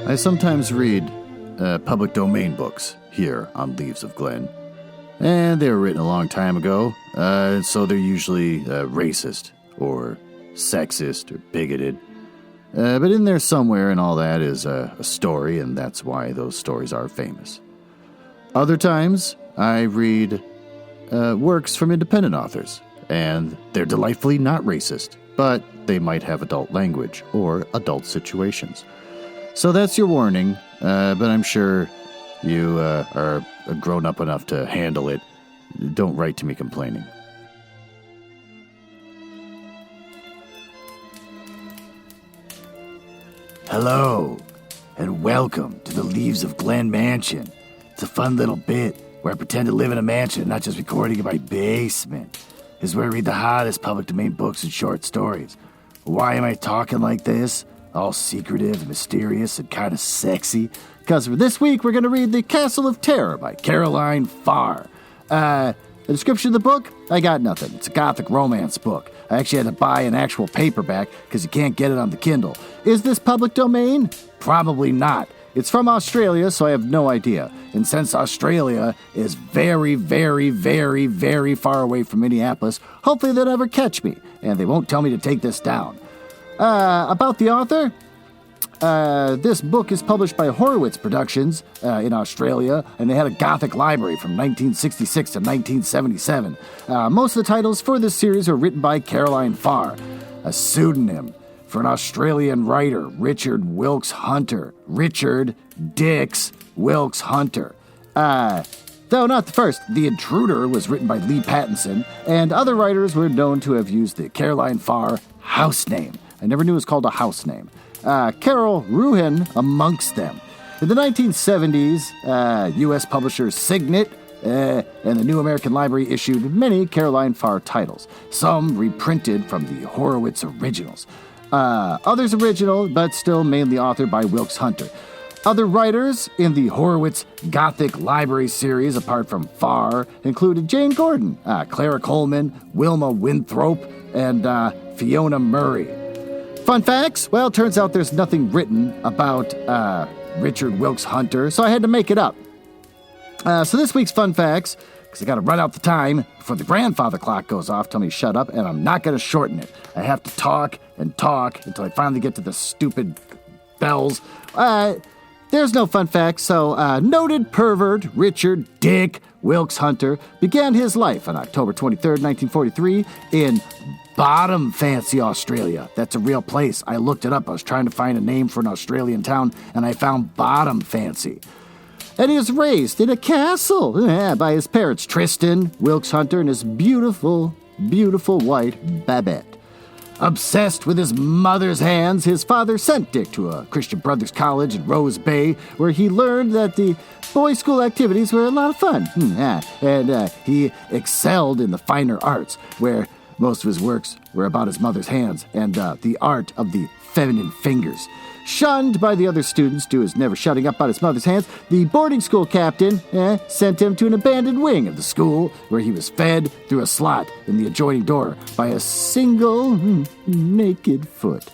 I sometimes read public domain books here on Leaves of Glen, and they were written a long time ago, so they're usually racist or sexist or bigoted. But in there somewhere and all that is a story, and that's why those stories are famous. Other times, I read works from independent authors, and they're delightfully not racist, but they might have adult language or adult situations. So that's your warning, but I'm sure you are grown up enough to handle it. Don't write to me complaining. Hello, and welcome to the Leaves of Glen Mansion. It's a fun little bit where I pretend to live in a mansion, not just recording in my basement. This is where I read the hottest public domain books and short stories. Why am I talking like this? All secretive and mysterious and kind of sexy? Because for this week, we're going to read The Castle of Terror by Caroline Farr. The description of the book? I got nothing. It's a gothic romance book. I actually had to buy an actual paperback because you can't get it on the Kindle. Is this public domain? Probably not. It's from Australia, so I have no idea. And since Australia is very, very, very, very far away from Minneapolis, hopefully they'll never catch me, and they won't tell me to take this down. About the author, this book is published by Horowitz Productions in Australia, and they had a Gothic library from 1966 to 1977. Most of the titles for this series were written by Caroline Farr, a pseudonym for an Australian writer, Richard Wilkes Hunter. Richard Dix Wilkes Hunter. Though not the first, The Intruder was written by Lee Pattinson, and other writers were known to have used the Caroline Farr house name. I never knew it was called a house name. Carol Ruhin amongst them. In the 1970s, U.S. publisher Signet and the New American Library issued many Caroline Farr titles, some reprinted from the Horowitz originals. Others original, but still mainly authored by Wilkes Hunter. Other writers in the Horowitz Gothic Library series, apart from Farr, included Jane Gordon, Clara Coleman, Wilma Winthrop, and Fiona Murray. Fun facts? Well, it turns out there's nothing written about Richard Wilkes Hunter, so I had to make it up. So this week's fun facts, because I got to run out the time before the grandfather clock goes off, tell me to shut up, and I'm not going to shorten it. I have to talk and talk until I finally get to the stupid bells. There's no fun facts, so noted pervert Richard Dick Wilkes Hunter began his life on October 23rd, 1943 in Bottom Fancy, Australia. That's a real place. I looked it up. I was trying to find a name for an Australian town, and I found Bottom Fancy. And he was raised in a castle by his parents, Tristan Wilkes Hunter, and his beautiful, beautiful wife, Babette. Obsessed with his mother's hands, his father sent Dick to a Christian Brothers College in Rose Bay, where he learned that the boys' school activities were a lot of fun. And he excelled in the finer arts, where most of his works were about his mother's hands and the art of the feminine fingers. Shunned by the other students due to his never shutting up about his mother's hands, the boarding school captain sent him to an abandoned wing of the school where he was fed through a slot in the adjoining door by a single naked foot.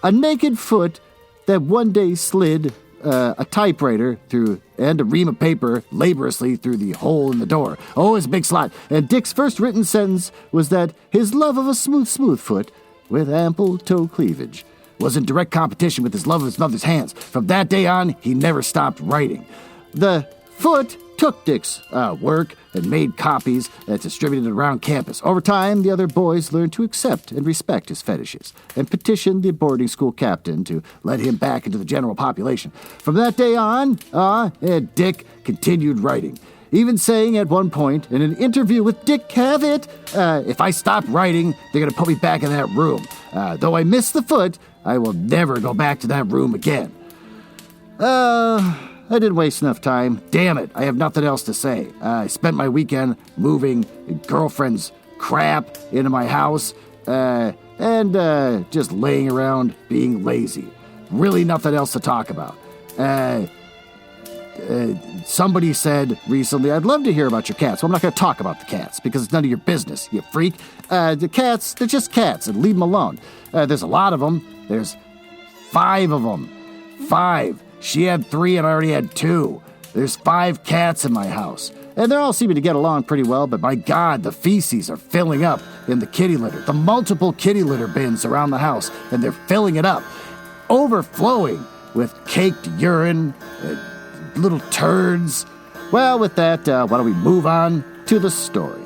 A naked foot that one day slid a typewriter through and a ream of paper laboriously through the hole in the door. Oh, his big slot. And Dick's first written sentence was that his love of a smooth foot with ample toe cleavage was in direct competition with his love of his mother's hands. From that day on, he never stopped writing. The foot took Dick's work and made copies that's distributed around campus. Over time, the other boys learned to accept and respect his fetishes and petitioned the boarding school captain to let him back into the general population. From that day on, Dick continued writing, even saying at one point in an interview with Dick Cavett, if I stop writing, they're going to put me back in that room. Though I miss the foot, I will never go back to that room again. I didn't waste enough time. Damn it, I have nothing else to say. I spent my weekend moving girlfriend's crap into my house and just laying around being lazy. Really nothing else to talk about. Somebody said recently, I'd love to hear about your cats. Well, I'm not going to talk about the cats because it's none of your business, you freak. The cats, they're just cats, and leave them alone. There's a lot of them. There's 5 of them. 5. She had 3 and I already had 2. There's 5 cats in my house. And they're all seeming to get along pretty well, but my God, the feces are filling up in the kitty litter. The multiple kitty litter bins around the house, and they're filling it up, overflowing with caked urine, little turds. Well, with that, why don't we move on to the story?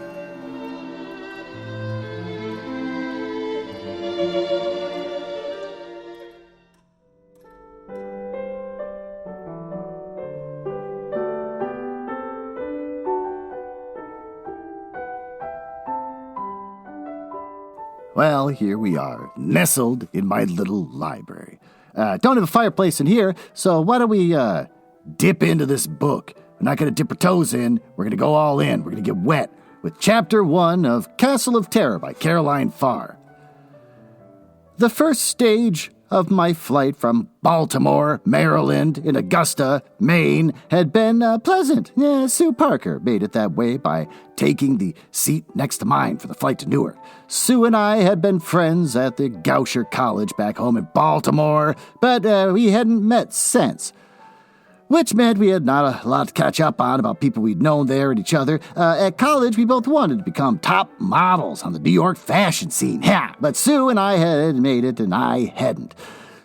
Well, here we are, nestled in my little library. Don't have a fireplace in here, so why don't we dip into this book? We're not going to dip our toes in, we're going to go all in. We're going to get wet with Chapter 1 of Castle of Terror by Caroline Farr. The first stage of my flight from Baltimore, Maryland, in Augusta, Maine, had been pleasant. Sue Parker made it that way by taking the seat next to mine for the flight to Newark. Sue and I had been friends at the Goucher College back home in Baltimore, but we hadn't met since. Which meant we had not a lot to catch up on about people we'd known there and each other. At college, we both wanted to become top models on the New York fashion scene. But Sue and I had made it, and I hadn't.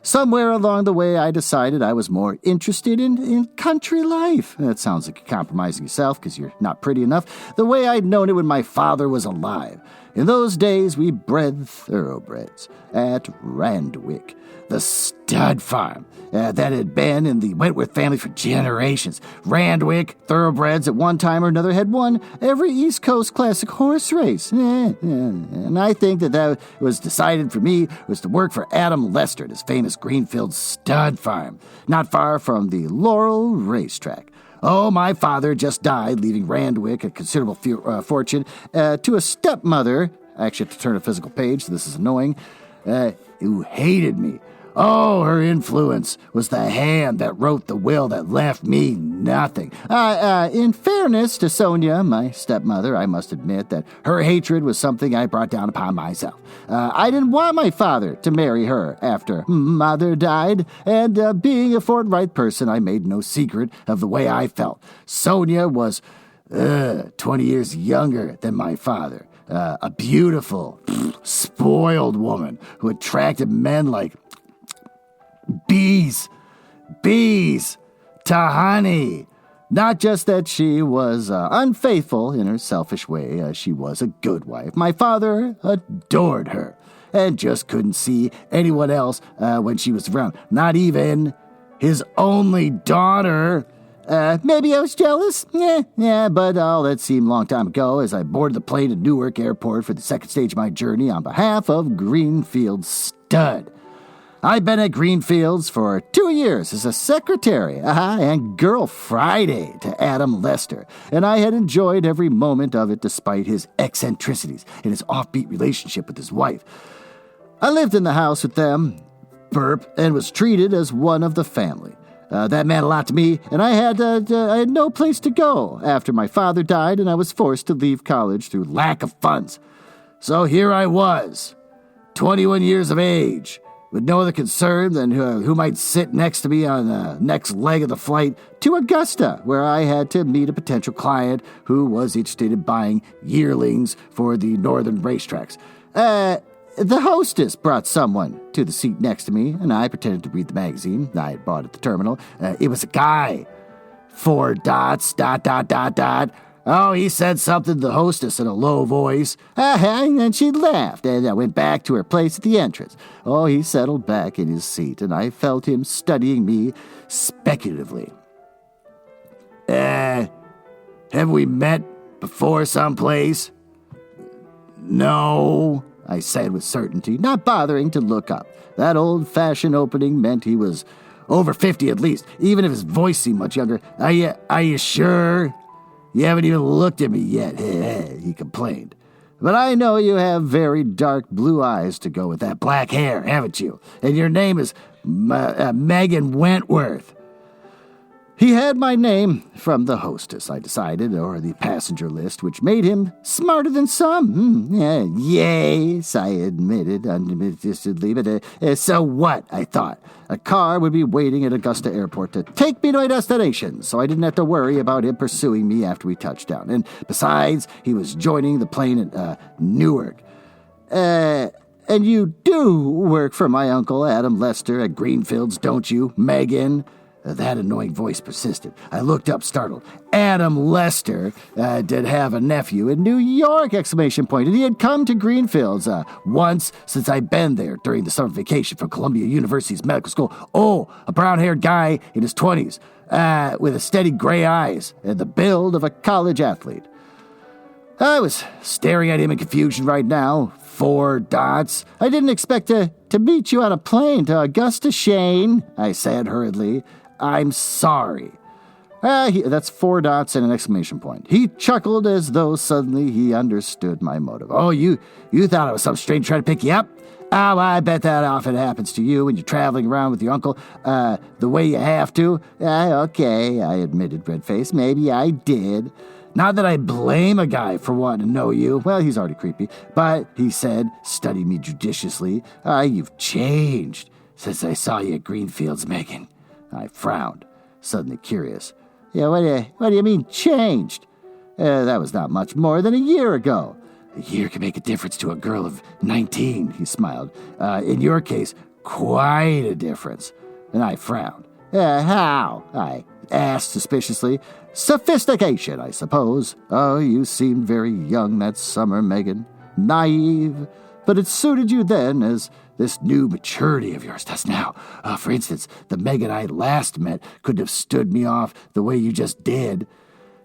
Somewhere along the way, I decided I was more interested in country life. That sounds like you're compromising yourself because you're not pretty enough. The way I'd known it when my father was alive. In those days, we bred thoroughbreds at Randwick, the stud farm that had been in the Wentworth family for generations. Randwick thoroughbreds at one time or another had won every East Coast classic horse race. And I think that was decided for me was to work for Adam Lester at his famous Greenfield stud farm, not far from the Laurel racetrack. Oh, my father just died, leaving Randwick a considerable fortune to a stepmother. I actually have to turn a physical page, so this is annoying, who hated me. Oh, her influence was the hand that wrote the will that left me nothing. In fairness to Sonia, my stepmother, I must admit that her hatred was something I brought down upon myself. I didn't want my father to marry her after mother died, and being a forthright person, I made no secret of the way I felt. Sonia was 20 years younger than my father. A beautiful, spoiled woman who attracted men like bees to honey. Not just that she was unfaithful in her selfish way, she was a good wife. My father adored her and just couldn't see anyone else when she was around. Not even his only daughter. Maybe I was jealous? But all that seemed a long time ago as I boarded the plane at Newark Airport for the second stage of my journey on behalf of Greenfield Stud. I've been at Greenfields for 2 years as a secretary and Girl Friday to Adam Lester, and I had enjoyed every moment of it despite his eccentricities and his offbeat relationship with his wife. I lived in the house with them, and was treated as one of the family. That meant a lot to me, and I had no place to go after my father died, and I was forced to leave college through lack of funds. So here I was, 21 years of age, with no other concern than who might sit next to me on the next leg of the flight to Augusta, where I had to meet a potential client who was interested in buying yearlings for the northern racetracks. The hostess brought someone to the seat next to me, and I pretended to read the magazine I had bought at the terminal. It was a guy. 4 dots, ... Oh, he said something to the hostess in a low voice, and then she laughed, and I went back to her place at the entrance. Oh, he settled back in his seat, and I felt him studying me speculatively. Have we met before someplace? No, I said with certainty, not bothering to look up. That old-fashioned opening meant he was over 50 at least, even if his voice seemed much younger. Are you sure? You haven't even looked at me yet, he complained. But I know you have very dark blue eyes to go with that black hair, haven't you? And your name is Megan Wentworth. He had my name from the hostess, I decided, or the passenger list, which made him smarter than some. Yes, I admitted undisputedly, but so what, I thought. A car would be waiting at Augusta Airport to take me to my destination, so I didn't have to worry about him pursuing me after we touched down. And besides, he was joining the plane at Newark. And you do work for my Uncle Adam Lester at Greenfields, don't you, Megan? That annoying voice persisted. I looked up, startled. Adam Lester did have a nephew in New York, ! And he had come to Greenfields once since I'd been there during the summer vacation from Columbia University's medical school. Oh, a brown-haired guy in his 20s with a steady gray eyes and the build of a college athlete. I was staring at him in confusion right now. 4 dots. I didn't expect to meet you on a plane to Augusta, Shane, I said hurriedly. I'm sorry. That's 4 dots and an exclamation point. He chuckled as though suddenly he understood my motive. Oh, you thought I was some stranger trying to pick you up? Oh, I bet that often happens to you when you're traveling around with your uncle the way you have to. Okay, I admitted, red-faced. Maybe I did. Not that I blame a guy for wanting to know you. Well, he's already creepy. But, he said, studying me judiciously, you've changed since I saw you at Greenfields, Megan. I frowned, suddenly curious. Yeah, what do you mean, changed? That was not much more than a year ago. A year can make a difference to a girl of 19, he smiled. In your case, quite a difference. And I frowned. How? I asked suspiciously. Sophistication, I suppose. Oh, you seemed very young that summer, Megan. Naive. But it suited you then, as this new maturity of yours does now. For instance, the Megan I last met couldn't have stood me off the way you just did.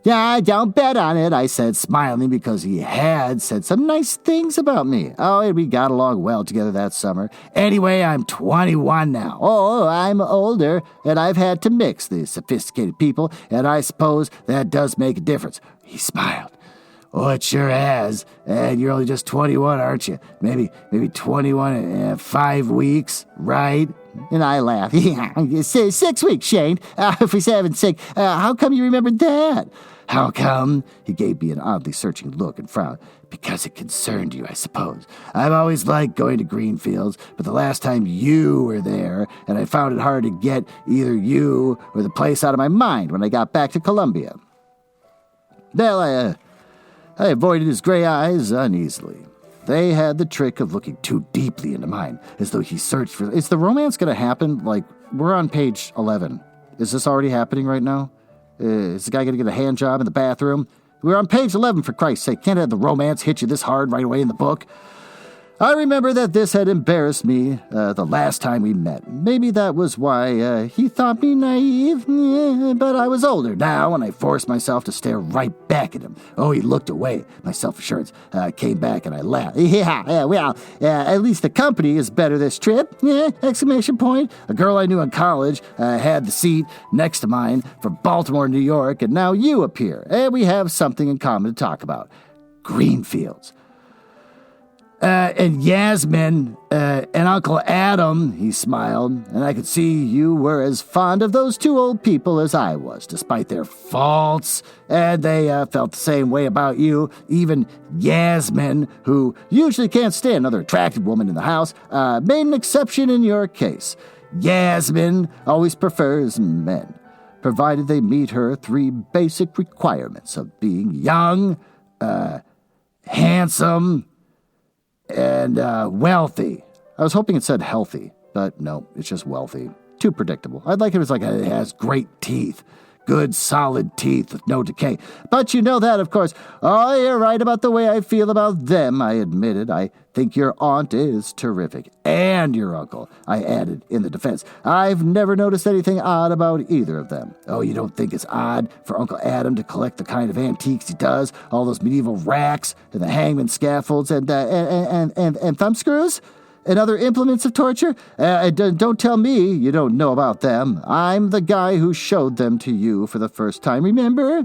Yeah, don't bet on it, I said, smiling because he had said some nice things about me. Oh, and we got along well together that summer. Anyway, I'm 21 now. Oh, I'm older, and I've had to mix the sophisticated people, and I suppose that does make a difference. He smiled. Oh, it sure has. And you're only just 21, aren't you? Maybe 21 and 5 weeks, right? And I laughed. 6 weeks, Shane. If we say sick, how come you remembered that? How come? He gave me an oddly searching look and frowned. Because it concerned you, I suppose. I've always liked going to Greenfields, but the last time you were there, and I found it hard to get either you or the place out of my mind when I got back to Columbia. Well, I avoided his gray eyes uneasily. They had the trick of looking too deeply into mine, as though he searched for... Is the romance going to happen? Like, we're on page 11. Is this already happening right now? Is the guy going to get a hand job in the bathroom? We're on page 11, for Christ's sake. Can't have the romance hit you this hard right away in the book. I remember that this had embarrassed me the last time we met. Maybe that was why he thought me naive. But I was older now, and I forced myself to stare right back at him. Oh, he looked away. My self-assurance came back, and I laughed. At least the company is better this trip. Exclamation point. A girl I knew in college had the seat next to mine from Baltimore, New York, and now you appear. And we have something in common to talk about. Greenfields. And Yasmin, and Uncle Adam, he smiled, and I could see you were as fond of those 2 old people as I was, despite their faults, and they felt the same way about you. Even Yasmin, who usually can't stand another attractive woman in the house, made an exception in your case. Yasmin always prefers men, provided they meet her 3 basic requirements of being young, handsome, and wealthy. I was hoping it said healthy, but no, it's just wealthy. Too predictable. I'd like it as it has great teeth. Good, solid teeth with no decay. But you know that, of course. Oh, you're right about the way I feel about them, I admitted. I think your aunt is terrific. And your uncle, I added in the defense. I've never noticed anything odd about either of them. Oh, you don't think it's odd for Uncle Adam to collect the kind of antiques he does? All those medieval racks and the hangman scaffolds and thumbscrews? And other implements of torture? Don't tell me you don't know about them. I'm the guy who showed them to you for the first time, remember?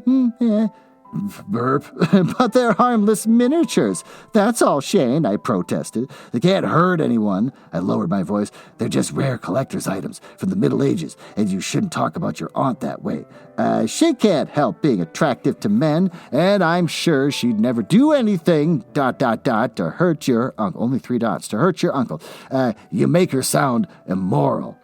Burp. But they're harmless miniatures. That's all, Shane, I protested. They can't hurt anyone. I lowered my voice. They're just rare collector's items from the Middle Ages, and you shouldn't talk about your aunt that way. She can't help being attractive to men, and I'm sure she'd never do anything, ... to hurt your uncle. Only 3 dots. To hurt your uncle. You make her sound immoral.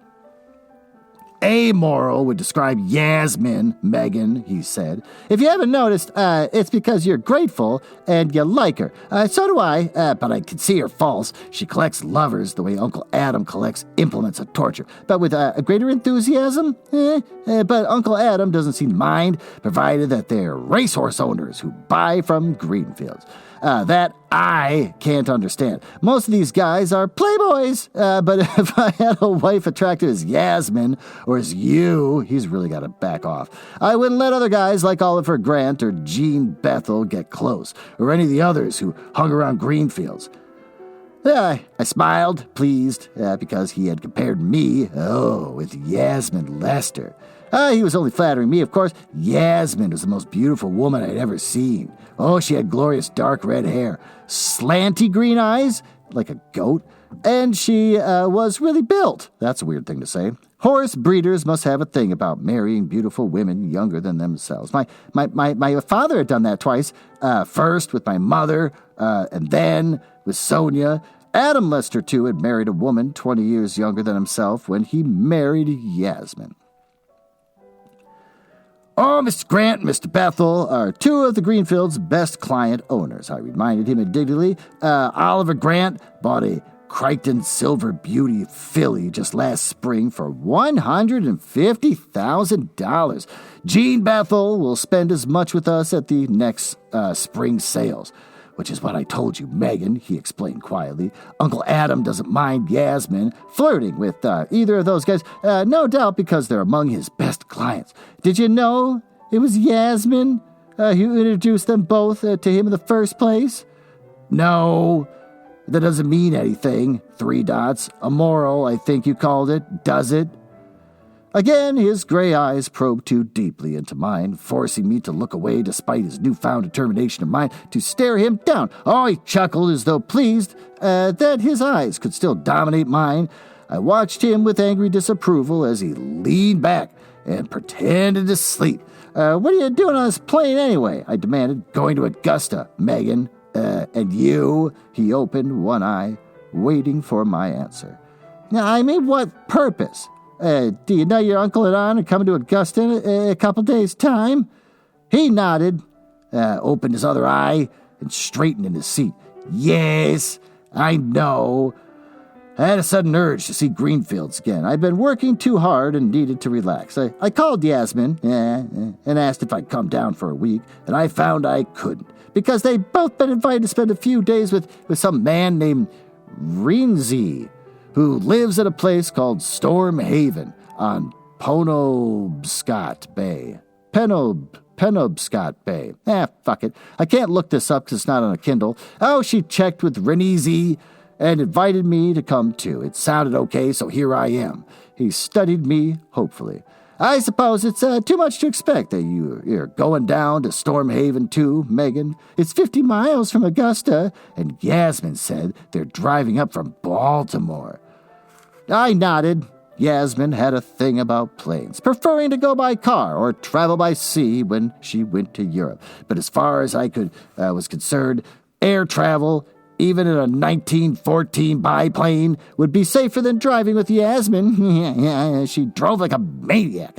Amoral would describe Yasmin, Megan, he said. If you haven't noticed, it's because you're grateful and you like her. So do I, but I can see her faults. She collects lovers the way Uncle Adam collects implements of torture, but with a greater enthusiasm. But Uncle Adam doesn't seem to mind, provided that they're racehorse owners who buy from Greenfields. That I can't understand. Most of these guys are playboys, but if I had a wife attractive as Yasmin or as you, he's really got to back off. I wouldn't let other guys like Oliver Grant or Jean Bethel get close, or any of the others who hung around Greenfields. I smiled, pleased, because he had compared me, with Yasmin Lester. He was only flattering me, of course. Yasmin was the most beautiful woman I'd ever seen. Oh, she had glorious dark red hair, slanty green eyes, like a goat, and she was really built. That's a weird thing to say. Horse breeders must have a thing about marrying beautiful women younger than themselves. My father had done that twice, first with my mother, and then with Sonia. Adam Lester, too, had married a woman 20 years younger than himself when he married Yasmin. Oh, Mr. Grant and Mr. Bethel are 2 of the Greenfield's best client owners, I reminded him indignantly. Oliver Grant bought a Crichton Silver Beauty filly just last spring for $150,000. Jean Bethel will spend as much with us at the next spring sales. Which is what I told you, Megan, he explained quietly. Uncle Adam doesn't mind Yasmin flirting with either of those guys, no doubt because they're among his best clients. Did you know it was Yasmin who introduced them both to him in the first place? No, that doesn't mean anything. 3 dots. Immoral, I think you called it. Does it? Again, his gray eyes probed too deeply into mine, forcing me to look away despite his newfound determination of mine to stare him down. Oh, he chuckled as though pleased that his eyes could still dominate mine. I watched him with angry disapproval as he leaned back and pretended to sleep. What are you doing on this plane anyway? I demanded. Going to Augusta, Megan. And you? He opened one eye, waiting for my answer. Now, I mean, what purpose? Do you know your uncle and aunt are coming to Augusta in a couple days' time? He nodded, opened his other eye, and straightened in his seat. Yes, I know. I had a sudden urge to see Greenfields again. I'd been working too hard and needed to relax. I called Yasmin and asked if I'd come down for a week, and I found I couldn't, because they'd both been invited to spend a few days with some man named Renzi, who lives at a place called Storm Haven on Penobscot Bay. Penobscot Bay. Fuck it. I can't look this up because it's not on a Kindle. Oh, she checked with Renzi and invited me to come too. It sounded okay, so here I am. He studied me hopefully. I suppose it's too much to expect that you're going down to Storm Haven too, Megan. It's 50 miles from Augusta, and Yasmin said they're driving up from Baltimore. I nodded. Yasmin had a thing about planes, preferring to go by car or travel by sea when she went to Europe. But as far as I was concerned, air travel, even in a 1914 biplane, would be safer than driving with Yasmin. She drove like a maniac.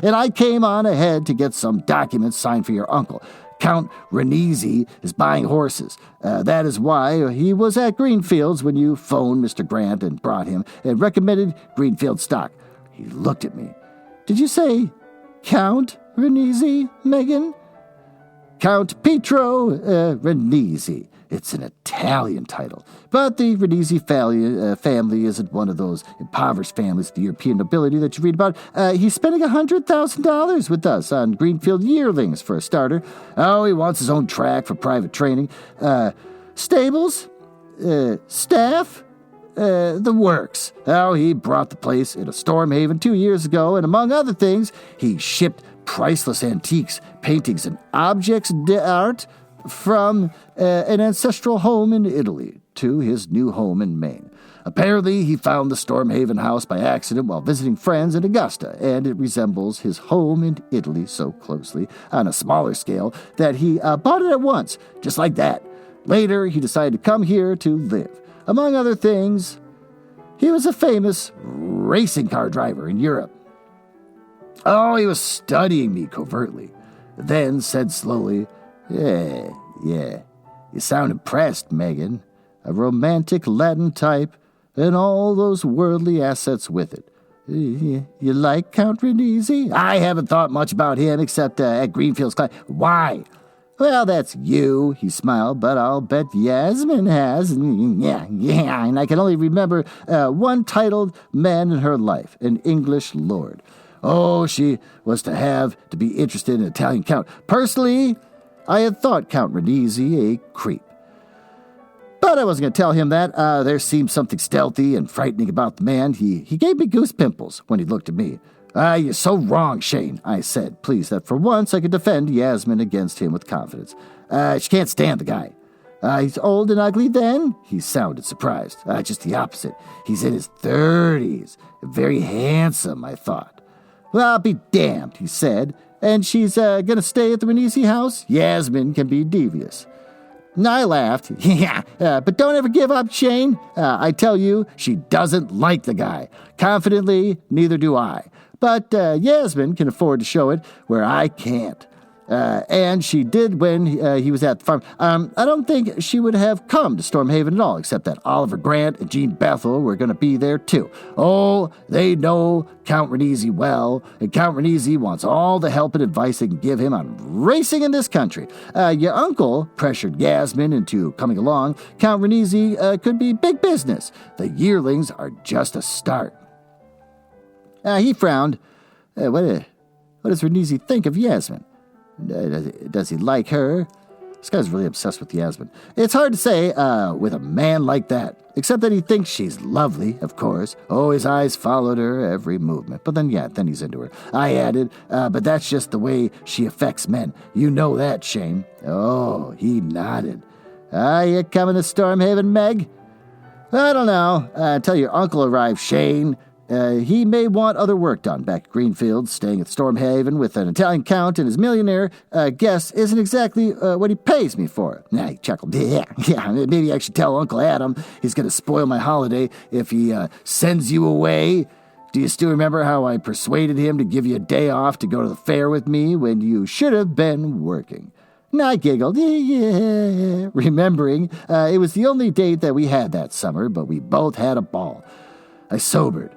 And I came on ahead to get some documents signed for your uncle. Count Renzi is buying horses. That is why he was at Greenfields when you phoned Mr. Grant and brought him and recommended Greenfield stock. He looked at me. Did you say Count Renzi, Megan? Count Pietro Renzi. It's an Italian title. But the Renzi family isn't one of those impoverished families of the European nobility that you read about. He's spending $100,000 with us on Greenfield yearlings for a starter. Oh, he wants his own track for private training. Stables? Staff? the works. Oh, he brought the place into Stormhaven 2 years ago, and among other things, he shipped priceless antiques, paintings, and objects d'art from an ancestral home in Italy to his new home in Maine. Apparently, he found the Stormhaven house by accident while visiting friends in Augusta, and it resembles his home in Italy so closely, on a smaller scale, that he bought it at once, just like that. Later, he decided to come here to live. Among other things, he was a famous racing car driver in Europe. Oh, he was studying me covertly, then said slowly, Yeah, you sound impressed, Megan. A romantic Latin type, and all those worldly assets with it. You like Count Renisi? I haven't thought much about him except at Greenfield's class. Why? Well, that's you, he smiled, but I'll bet Yasmin has. Yeah, and I can only remember one titled man in her life, an English lord. Oh, she was to be interested in an Italian count. Personally, I had thought Count Renisi a creep. But I wasn't going to tell him that. There seemed something stealthy and frightening about the man. He gave me goose pimples when he looked at me. You're so wrong, Shane, I said, pleased that for once I could defend Yasmin against him with confidence. She can't stand the guy. He's old and ugly then? He sounded surprised. Just the opposite. He's in his 30s. Very handsome, I thought. Well, I'll be damned, he said. And she's going to stay at the Renisi house? Yasmin can be devious. I laughed. Yeah, but don't ever give up, Shane. I tell you, she doesn't like the guy. Confidently, neither do I. But Yasmin can afford to show it where I can't. And she did when he was at the farm. I don't think she would have come to Stormhaven at all, except that Oliver Grant and Jean Bethel were going to be there too. Oh, they know Count Renisi well, and Count Renisi wants all the help and advice they can give him on racing in this country. Your uncle pressured Yasmin into coming along. Count Renisi could be big business. The yearlings are just a start. He frowned. What does Renisi think of Yasmin? Does he like her? This guy's really obsessed with Yasmin. It's hard to say with a man like that, except that he thinks she's lovely, of course. Oh, his eyes followed her every movement. But then he's into her. I added, but that's just the way she affects men. You know that, Shane. Oh, he nodded. You coming to Stormhaven, Meg? I don't know. Until your uncle arrives, Shane. He may want other work done back at Greenfield. Staying at Stormhaven with an Italian count and his millionaire guest isn't exactly what he pays me for. He chuckled. Yeah, maybe I should tell Uncle Adam he's going to spoil my holiday if he sends you away. Do you still remember how I persuaded him to give you a day off to go to the fair with me when you should have been working? I giggled, yeah, remembering it was the only date that we had that summer, but we both had a ball. I sobered.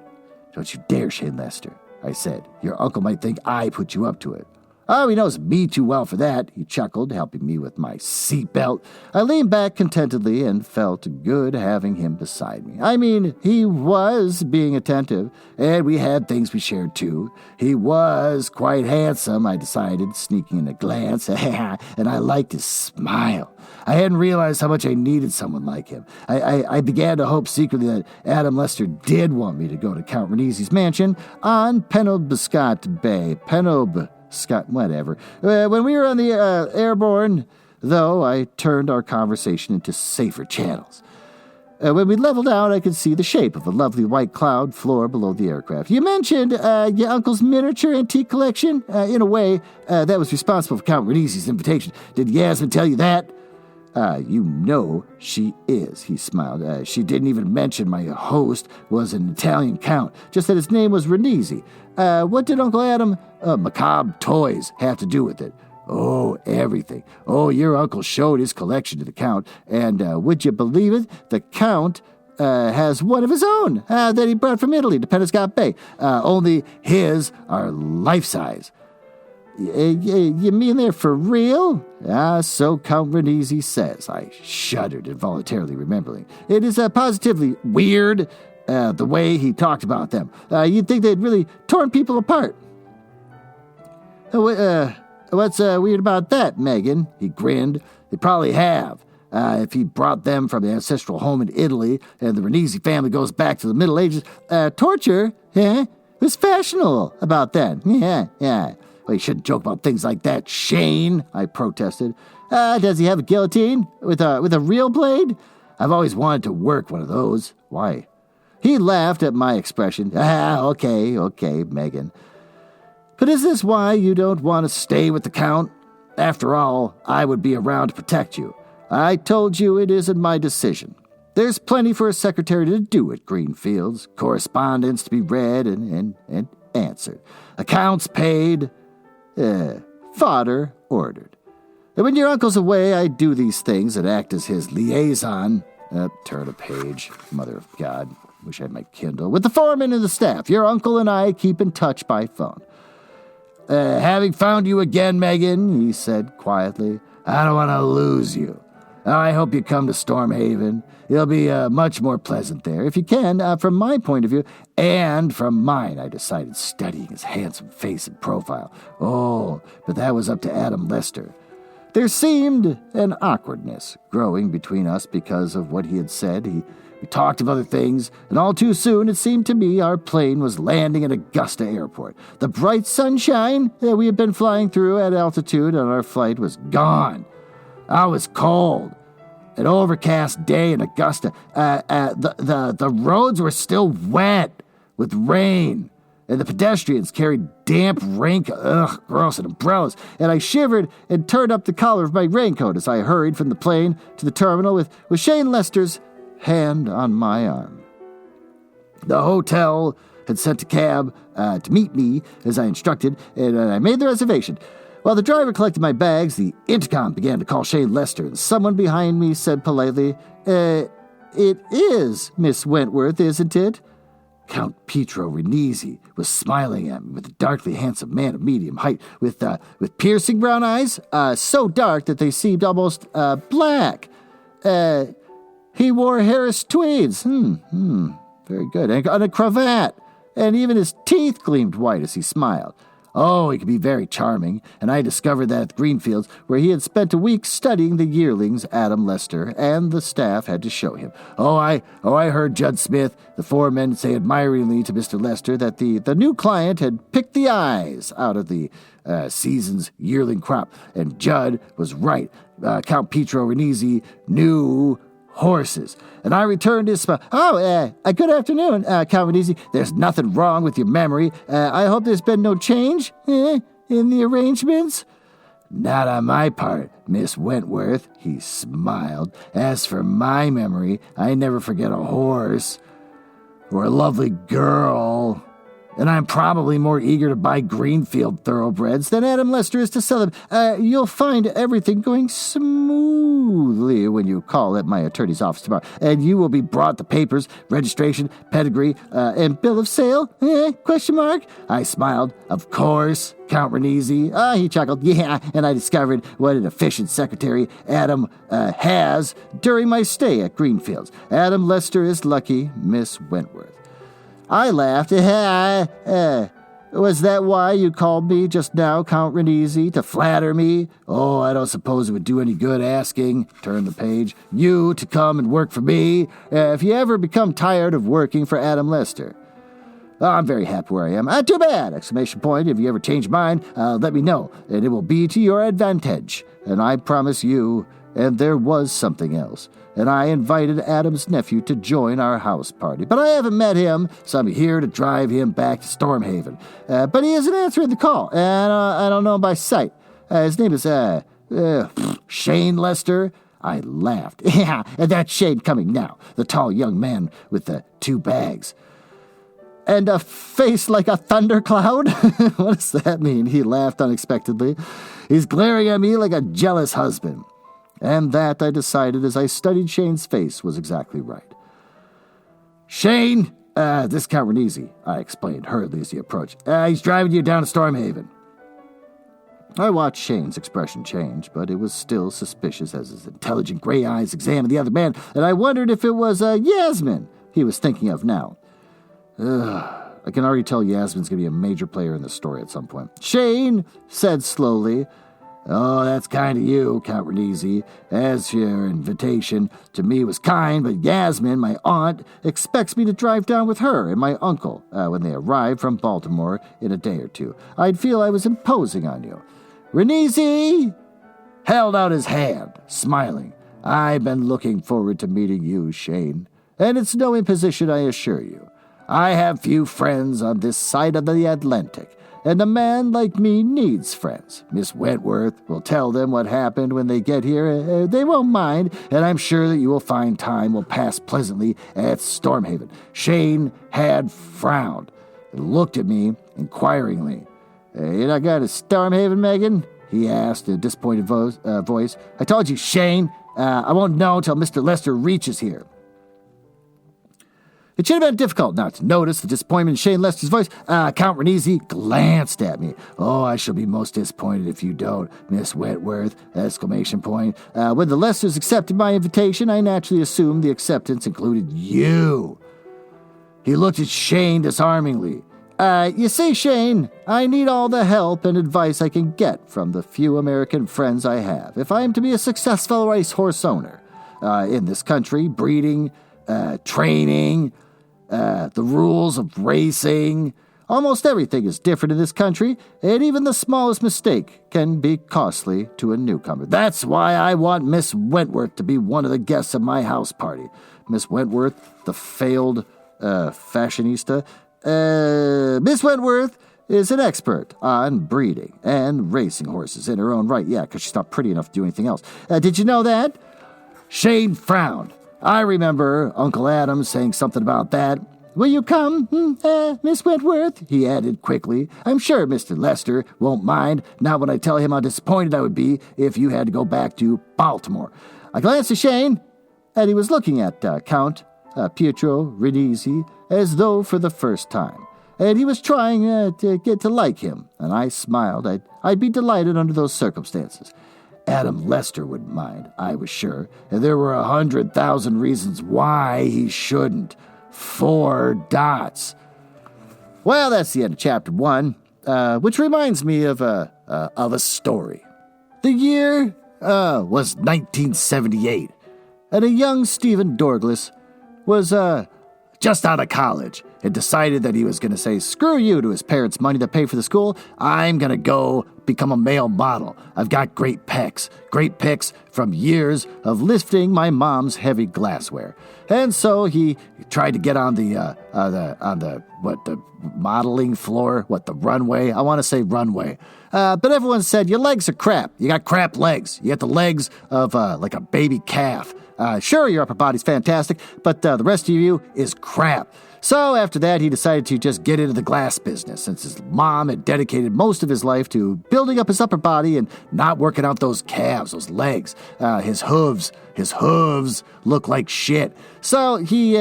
Don't you dare, Shane Lester, I said. Your uncle might think I put you up to it. Oh, he knows me too well for that, he chuckled, helping me with my seatbelt. I leaned back contentedly and felt good having him beside me. I mean, he was being attentive, and we had things we shared too. He was quite handsome, I decided, sneaking in a glance, and I liked his smile. I hadn't realized how much I needed someone like him. I began to hope secretly that Adam Lester did want me to go to Count Renisi's mansion on Penobscot Bay. Scott, whatever. When we were on the airborne, though, I turned our conversation into safer channels. When we leveled out, I could see the shape of a lovely white cloud floor below the aircraft. You mentioned your uncle's miniature antique collection. In a way, that was responsible for Count Renisi's invitation. Did Yasmin tell you that? You know she is, he smiled. She didn't even mention my host was an Italian count, just that his name was Renisi. What did Uncle Adam, macabre toys, have to do with it? Oh, everything. Oh, your uncle showed his collection to the count, and would you believe it? The count has one of his own that he brought from Italy to Penobscot Bay. Only his are life-size. You mean they're for real? So Count Renisi says. I shuddered, involuntarily remembering. It is positively weird, the way he talked about them. You'd think they'd really torn people apart. What's weird about that, Megan? He grinned. They probably have. If he brought them from the ancestral home in Italy, and the Renisi family goes back to the Middle Ages, torture, was fashionable about then. Yeah. Well, you shouldn't joke about things like that, Shane, I protested. Does he have a guillotine with a real blade? I've always wanted to work one of those. Why? He laughed at my expression. Okay, Megan. But is this why you don't want to stay with the Count? After all, I would be around to protect you. I told you it isn't my decision. There's plenty for a secretary to do at Greenfields. Correspondence to be read and answered. Accounts paid. Fodder ordered. And when your uncle's away, I do these things and act as his liaison. Turn a page. Mother of God. Wish I had my Kindle. With the foreman and the staff, your uncle and I keep in touch by phone. Having found you again, Megan, he said quietly, I don't want to lose you. I hope you come to Stormhaven. It'll be much more pleasant there, if you can, from my point of view, and from mine, I decided, studying his handsome face and profile. Oh, but that was up to Adam Lester. There seemed an awkwardness growing between us because of what he had said. We talked of other things, and all too soon it seemed to me our plane was landing at Augusta Airport. The bright sunshine that we had been flying through at altitude on our flight was gone. I was cold. An overcast day in Augusta. The roads were still wet with rain, and the pedestrians carried damp gross, and umbrellas, and I shivered and turned up the collar of my raincoat as I hurried from the plane to the terminal with Shane Lester's hand on my arm. The hotel had sent a cab to meet me as I instructed, and I made the reservation. While the driver collected my bags, the intercom began to call Shane Lester, and someone behind me said politely, It is Miss Wentworth, isn't it? Count Pietro Renisi was smiling at me with a darkly handsome man of medium height with piercing brown eyes, so dark that they seemed almost black. He wore Harris tweeds. Very good. And a cravat. And even his teeth gleamed white as he smiled. Oh, he could be very charming, and I discovered that at Greenfields, where he had spent a week studying the yearlings Adam Lester, and the staff had to show him. I heard Judd Smith, the foreman, say admiringly to Mr. Lester that the new client had picked the eyes out of the season's yearling crop, and Judd was right. Count Pietro Renisi knew horses. And I returned his smile. Good afternoon, Count Renisi. There's nothing wrong with your memory. I hope there's been no change in the arrangements. Not on my part, Miss Wentworth, he smiled. As for my memory, I never forget a horse or a lovely girl. And I'm probably more eager to buy Greenfield thoroughbreds than Adam Lester is to sell them. You'll find everything going smoothly when you call at my attorney's office tomorrow, and you will be brought the papers, registration, pedigree, and bill of sale? Question mark? I smiled. Of course, Count Renisi. He chuckled. Yeah, and I discovered what an efficient secretary Adam has during my stay at Greenfields. Adam Lester is lucky, Miss Wentworth. I laughed. Was that why you called me just now, Count Renisi, to flatter me? Oh, I don't suppose it would do any good asking, turn the page, you to come and work for me, if you ever become tired of working for Adam Lester. I'm very happy where I am. Too bad! Exclamation point. If you ever change mind, let me know, and it will be to your advantage. And I promise you, and there was something else. And I invited Adam's nephew to join our house party. But I haven't met him, so I'm here to drive him back to Stormhaven. But he isn't answering the call, and I don't know him by sight. His name is, Shane Lester. I laughed. Yeah, that's Shane coming now, the tall young man with the 2 bags. And a face like a thundercloud? What does that mean? He laughed unexpectedly. He's glaring at me like a jealous husband. And that, I decided as I studied Shane's face, was exactly right. Shane, this Count Renisi, I explained hurriedly as he approached. He's driving you down to Stormhaven. I watched Shane's expression change, but it was still suspicious as his intelligent gray eyes examined the other man, and I wondered if it was Yasmin he was thinking of now. I can already tell Yasmin's going to be a major player in this story at some point. Shane said slowly, Oh, that's kind of you, Count Renisi. As your invitation to me was kind, but Yasmin, my aunt, expects me to drive down with her and my uncle when they arrive from Baltimore in a day or two. I'd feel I was imposing on you. Renisi held out his hand, smiling. I've been looking forward to meeting you, Shane, and it's no imposition, I assure you. I have few friends on this side of the Atlantic, and a man like me needs friends. Miss Wentworth will tell them what happened when they get here. They won't mind, and I'm sure that you will find time will pass pleasantly at Stormhaven. Shane had frowned and looked at me inquiringly. You not got a Stormhaven, Megan? He asked in a disappointed voice. I told you, Shane. I won't know until Mr. Lester reaches here. It should have been difficult not to notice the disappointment in Shane Lester's voice. Count Renisi glanced at me. Oh, I shall be most disappointed if you don't, Miss Wentworth! ! When the Lesters accepted my invitation, I naturally assumed the acceptance included you. He looked at Shane disarmingly. You see, Shane, I need all the help and advice I can get from the few American friends I have if I am to be a successful racehorse owner. In this country, breeding, training, the rules of racing, almost everything is different in this country, and even the smallest mistake can be costly to a newcomer. That's why I want Miss Wentworth to be one of the guests of my house party. Miss Wentworth, the failed fashionista. Miss Wentworth is an expert on breeding and racing horses in her own right. Yeah, because she's not pretty enough to do anything else. Did you know that? Shane frowned. I remember Uncle Adam saying something about that. Will you come, Miss Wentworth? He added quickly. I'm sure Mr. Lester won't mind, not when I tell him how disappointed I would be if you had to go back to Baltimore. I glanced at Shane, and he was looking at Count Pietro Renisi as though for the first time. And he was trying to get to like him, and I smiled. I'd be delighted under those circumstances. Adam Lester wouldn't mind, I was sure, and there were 100,000 reasons why he shouldn't. 4 dots. Well, that's the end of chapter 1, which reminds me of a story. The year was 1978, and a young Stephen Dorglass was just out of college and decided that he was going to say screw you to his parents' money to pay for the school. I'm going to go become a male model. I've got great pecs from years of lifting my mom's heavy glassware. And so he tried to get on the modeling floor, the runway. I want to say runway. But everyone said, your legs are crap. You got crap legs. You got the legs of like a baby calf. Sure, your upper body's fantastic, but the rest of you is crap. So after that, he decided to just get into the glass business, since his mom had dedicated most of his life to building up his upper body and not working out those calves, those legs. His hooves look like shit. So he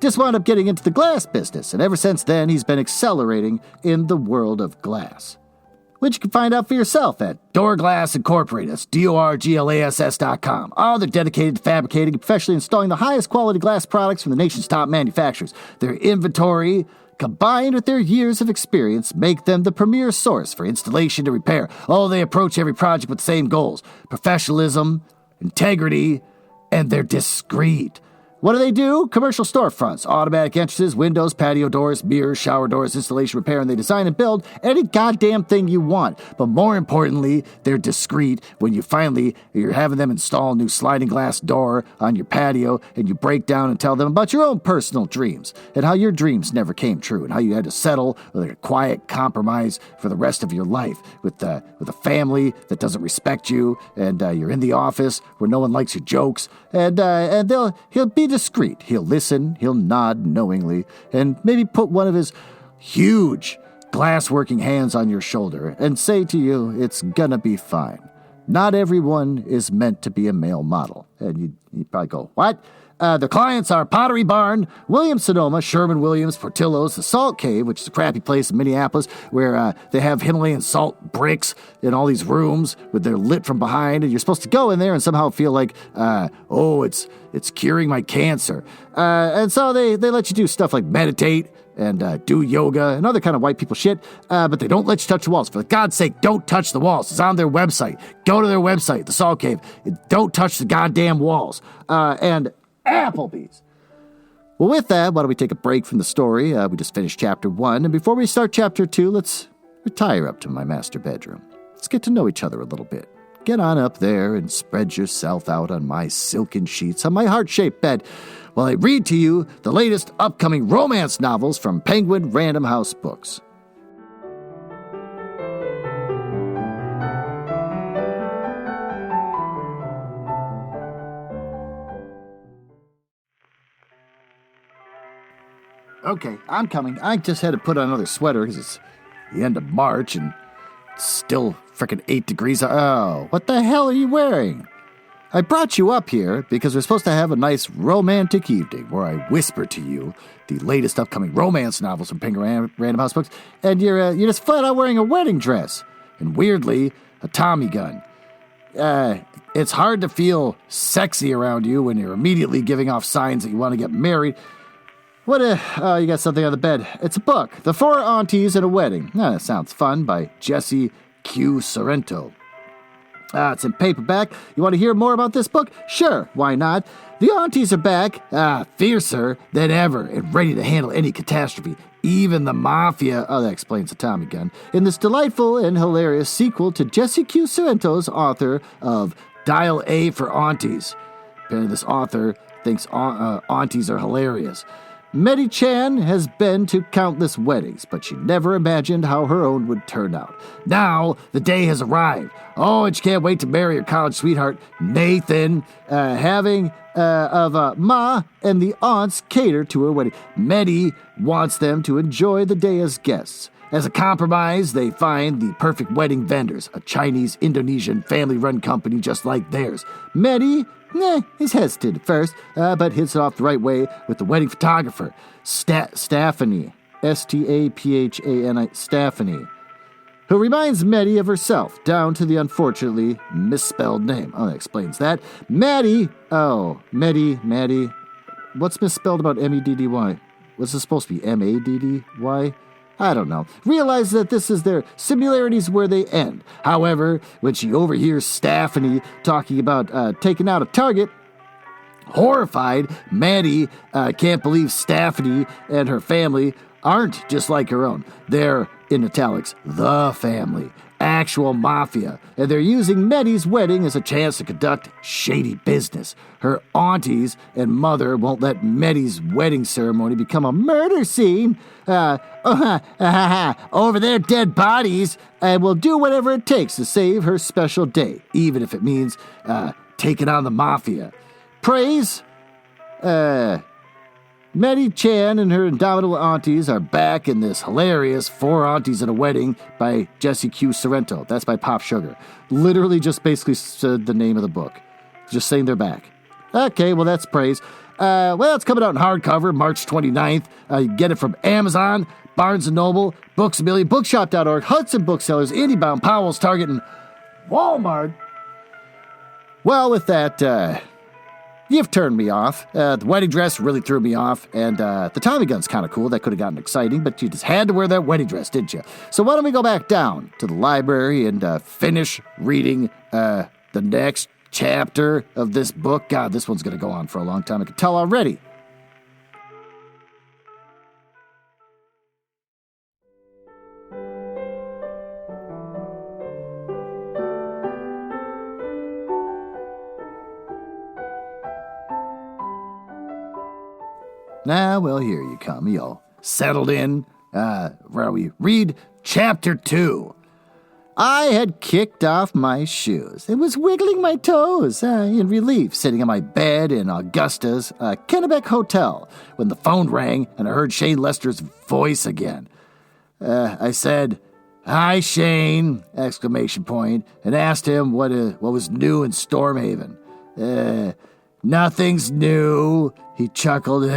just wound up getting into the glass business, and ever since then, he's been accelerating in the world of glass. Which you can find out for yourself at Doorglass Incorporated. That's DORGLASS.com. All they're dedicated to fabricating and professionally installing the highest quality glass products from the nation's top manufacturers. Their inventory, combined with their years of experience, make them the premier source for installation and repair. Oh, they approach every project with the same goals: professionalism, integrity, and they're discreet. What do? Commercial storefronts, automatic entrances, windows, patio doors, mirrors, shower doors, installation, repair, and they design and build any goddamn thing you want. But more importantly, they're discreet when you're having them install a new sliding glass door on your patio, and you break down and tell them about your own personal dreams and how your dreams never came true and how you had to settle with a quiet compromise for the rest of your life with a family that doesn't respect you, and you're in the office where no one likes your jokes, and he'll be discreet. He'll listen, he'll nod knowingly, and maybe put one of his huge glass-working hands on your shoulder and say to you, it's gonna be fine. Not everyone is meant to be a male model. And you'd probably go, what? The clients are Pottery Barn, Williams-Sonoma, Sherman-Williams, Portillo's, the Salt Cave, which is a crappy place in Minneapolis where they have Himalayan salt bricks in all these rooms with they're lit from behind, and you're supposed to go in there and somehow feel like, it's curing my cancer. And so they let you do stuff like meditate and do yoga and other kind of white people shit, but they don't let you touch the walls. For God's sake, don't touch the walls. It's on their website. Go to their website, the Salt Cave. Don't touch the goddamn walls. And Applebee's. Well, with that, why don't we take a break from the story? We just finished Chapter 1, and before we start Chapter 2, let's retire up to my master bedroom. Let's get to know each other a little bit. Get on up there and spread yourself out on my silken sheets on my heart-shaped bed while I read to you the latest upcoming romance novels from Penguin Random House Books. Okay, I'm coming. I just had to put on another sweater because it's the end of March and it's still frickin' 8 degrees. Oh, what the hell are you wearing? I brought you up here because we're supposed to have a nice romantic evening where I whisper to you the latest upcoming romance novels from Penguin Random House Books, and you're just flat out wearing a wedding dress and weirdly a Tommy gun. It's hard to feel sexy around you when you're immediately giving off signs that you want to get married. You got something on the bed. It's a book, The Four Aunties and a Wedding. That sounds fun, by Jesse Q. Sorrento. It's in paperback. You want to hear more about this book? Sure, why not? The aunties are back, fiercer than ever and ready to handle any catastrophe. Even the mafia, that explains the Tommy gun, in this delightful and hilarious sequel to Jesse Q. Sorrento's author of Dial A for Aunties. Apparently this author thinks aunties are hilarious. Meddy Chan has been to countless weddings, but she never imagined how her own would turn out. Now, the day has arrived. Oh, and she can't wait to marry her college sweetheart, Nathan, having Ma and the aunts cater to her wedding. Meddy wants them to enjoy the day as guests. As a compromise, they find the perfect wedding vendors, a Chinese-Indonesian family-run company just like theirs. Meddy he's hesitant at first, but hits it off the right way with the wedding photographer, Staphany, Staphany, Staphany, who reminds Meddy of herself, down to the unfortunately misspelled name. Oh, that explains that. Maddie, what's misspelled about M-E-D-D-Y? Was this supposed to be M-A-D-D-Y? I don't know. Realizes that this is their similarities where they end. However, when she overhears Staphany talking about taking out a target, horrified, Maddie can't believe Staphany and her family aren't just like her own. They're, in italics, the family. Actual mafia, and they're using Meddy's wedding as a chance to conduct shady business. Her aunties and mother won't let Meddy's wedding ceremony become a murder scene over their dead bodies, and will do whatever it takes to save her special day, even if it means taking on the mafia. Praise, Meddy Chan and her indomitable aunties are back in this hilarious Four Aunties and a Wedding by Jesse Q. Sorrento. That's by Pop Sugar. Literally just basically said the name of the book. Just saying they're back. Okay, well, that's praise. It's coming out in hardcover March 29th. You get it from Amazon, Barnes & Noble, Books A Million, Bookshop.org, Hudson Booksellers, IndieBound, Powell's, Target, and Walmart. Well, with that, you've turned me off. The wedding dress really threw me off, and the Tommy gun's kind of cool. That could have gotten exciting, but you just had to wear that wedding dress, didn't you? So why don't we go back down to the library and finish reading the next chapter of this book? God, this one's going to go on for a long time. I can tell already. Well, here you come, y'all. Settled in, where we read Chapter 2. I had kicked off my shoes and was wiggling my toes in relief, sitting on my bed in Augusta's Kennebec Hotel when the phone rang and I heard Shane Lester's voice again. I said, "Hi, Shane!" ! And asked him what was new in Stormhaven. Nothing's new, he chuckled.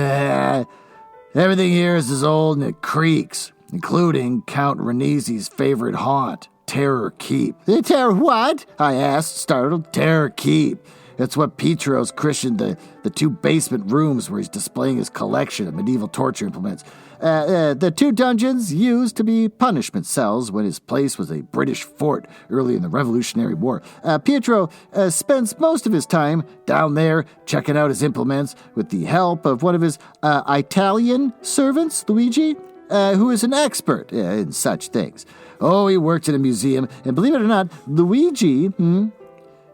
Everything here is as old and it creaks, including Count Renesi's favorite haunt, Terror Keep. Terror what? I asked, startled. Terror Keep. That's what Petro's christened the two basement rooms where he's displaying his collection of medieval torture implements. The two dungeons used to be punishment cells when his place was a British fort early in the Revolutionary War. Pietro spends most of his time down there checking out his implements with the help of one of his Italian servants, Luigi, who is an expert in such things. Oh, he worked in a museum, and believe it or not, Luigi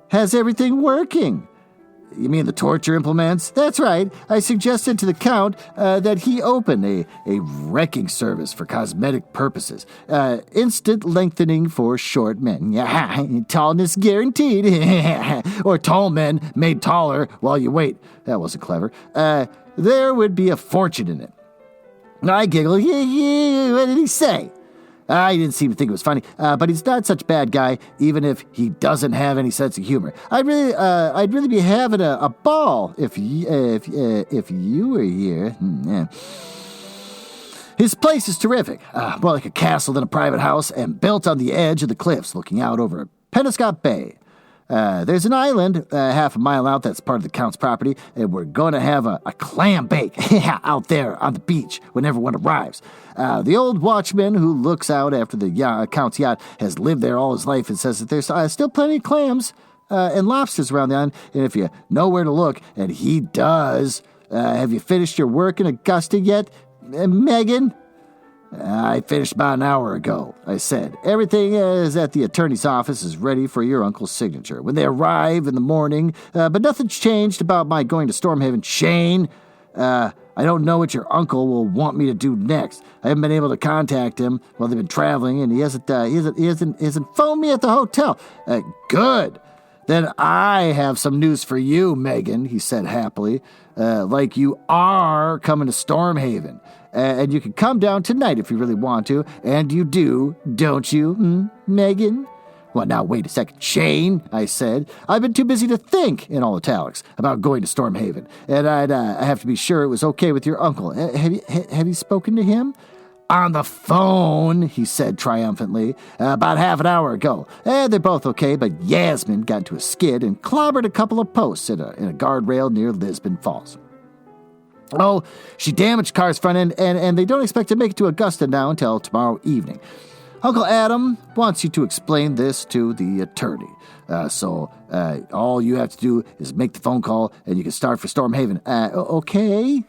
has everything working. You mean the torture implements? That's right. I suggested to the Count that he open a wrecking service for cosmetic purposes. Instant lengthening for short men. Yeah, tallness guaranteed. Or tall men made taller while you wait. That wasn't clever. There would be a fortune in it. I giggled. What did he say? He didn't seem to think it was funny, but he's not such a bad guy, even if he doesn't have any sense of humor. I'd really be having a ball if you were here. Yeah. His place is terrific, more like a castle than a private house, and built on the edge of the cliffs, looking out over Penobscot Bay. There's an island half a mile out that's part of the Count's property, and we're going to have a clam bake out there on the beach when everyone arrives. The old watchman who looks out after the Count's yacht has lived there all his life and says that there's still plenty of clams and lobsters around the island, and if you know where to look, and he does. Have you finished your work in Augusta yet, Megan? I finished about an hour ago, I said. Everything is at the attorney's office is ready for your uncle's signature. When they arrive in the morning, but nothing's changed about my going to Stormhaven. Shane, I don't know what your uncle will want me to do next. I haven't been able to contact him while they've been traveling, and he hasn't phoned me at the hotel. Good. Then I have some news for you, Megan, he said happily. Like you are coming to Stormhaven. And you can come down tonight if you really want to. And you do, don't you, Megan? Well, now, wait a second. Shane, I said. I've been too busy to think, in all italics, about going to Stormhaven. And I have to be sure it was okay with your uncle. Have you spoken to him? On the phone, he said triumphantly, about half an hour ago. They're both okay, but Yasmin got into a skid and clobbered a couple of posts in a guardrail near Lisbon Falls. Oh, she damaged car's front end, and they don't expect to make it to Augusta now until tomorrow evening. Uncle Adam wants you to explain this to the attorney. So all you have to do is make the phone call, and you can start for Stormhaven. Okay?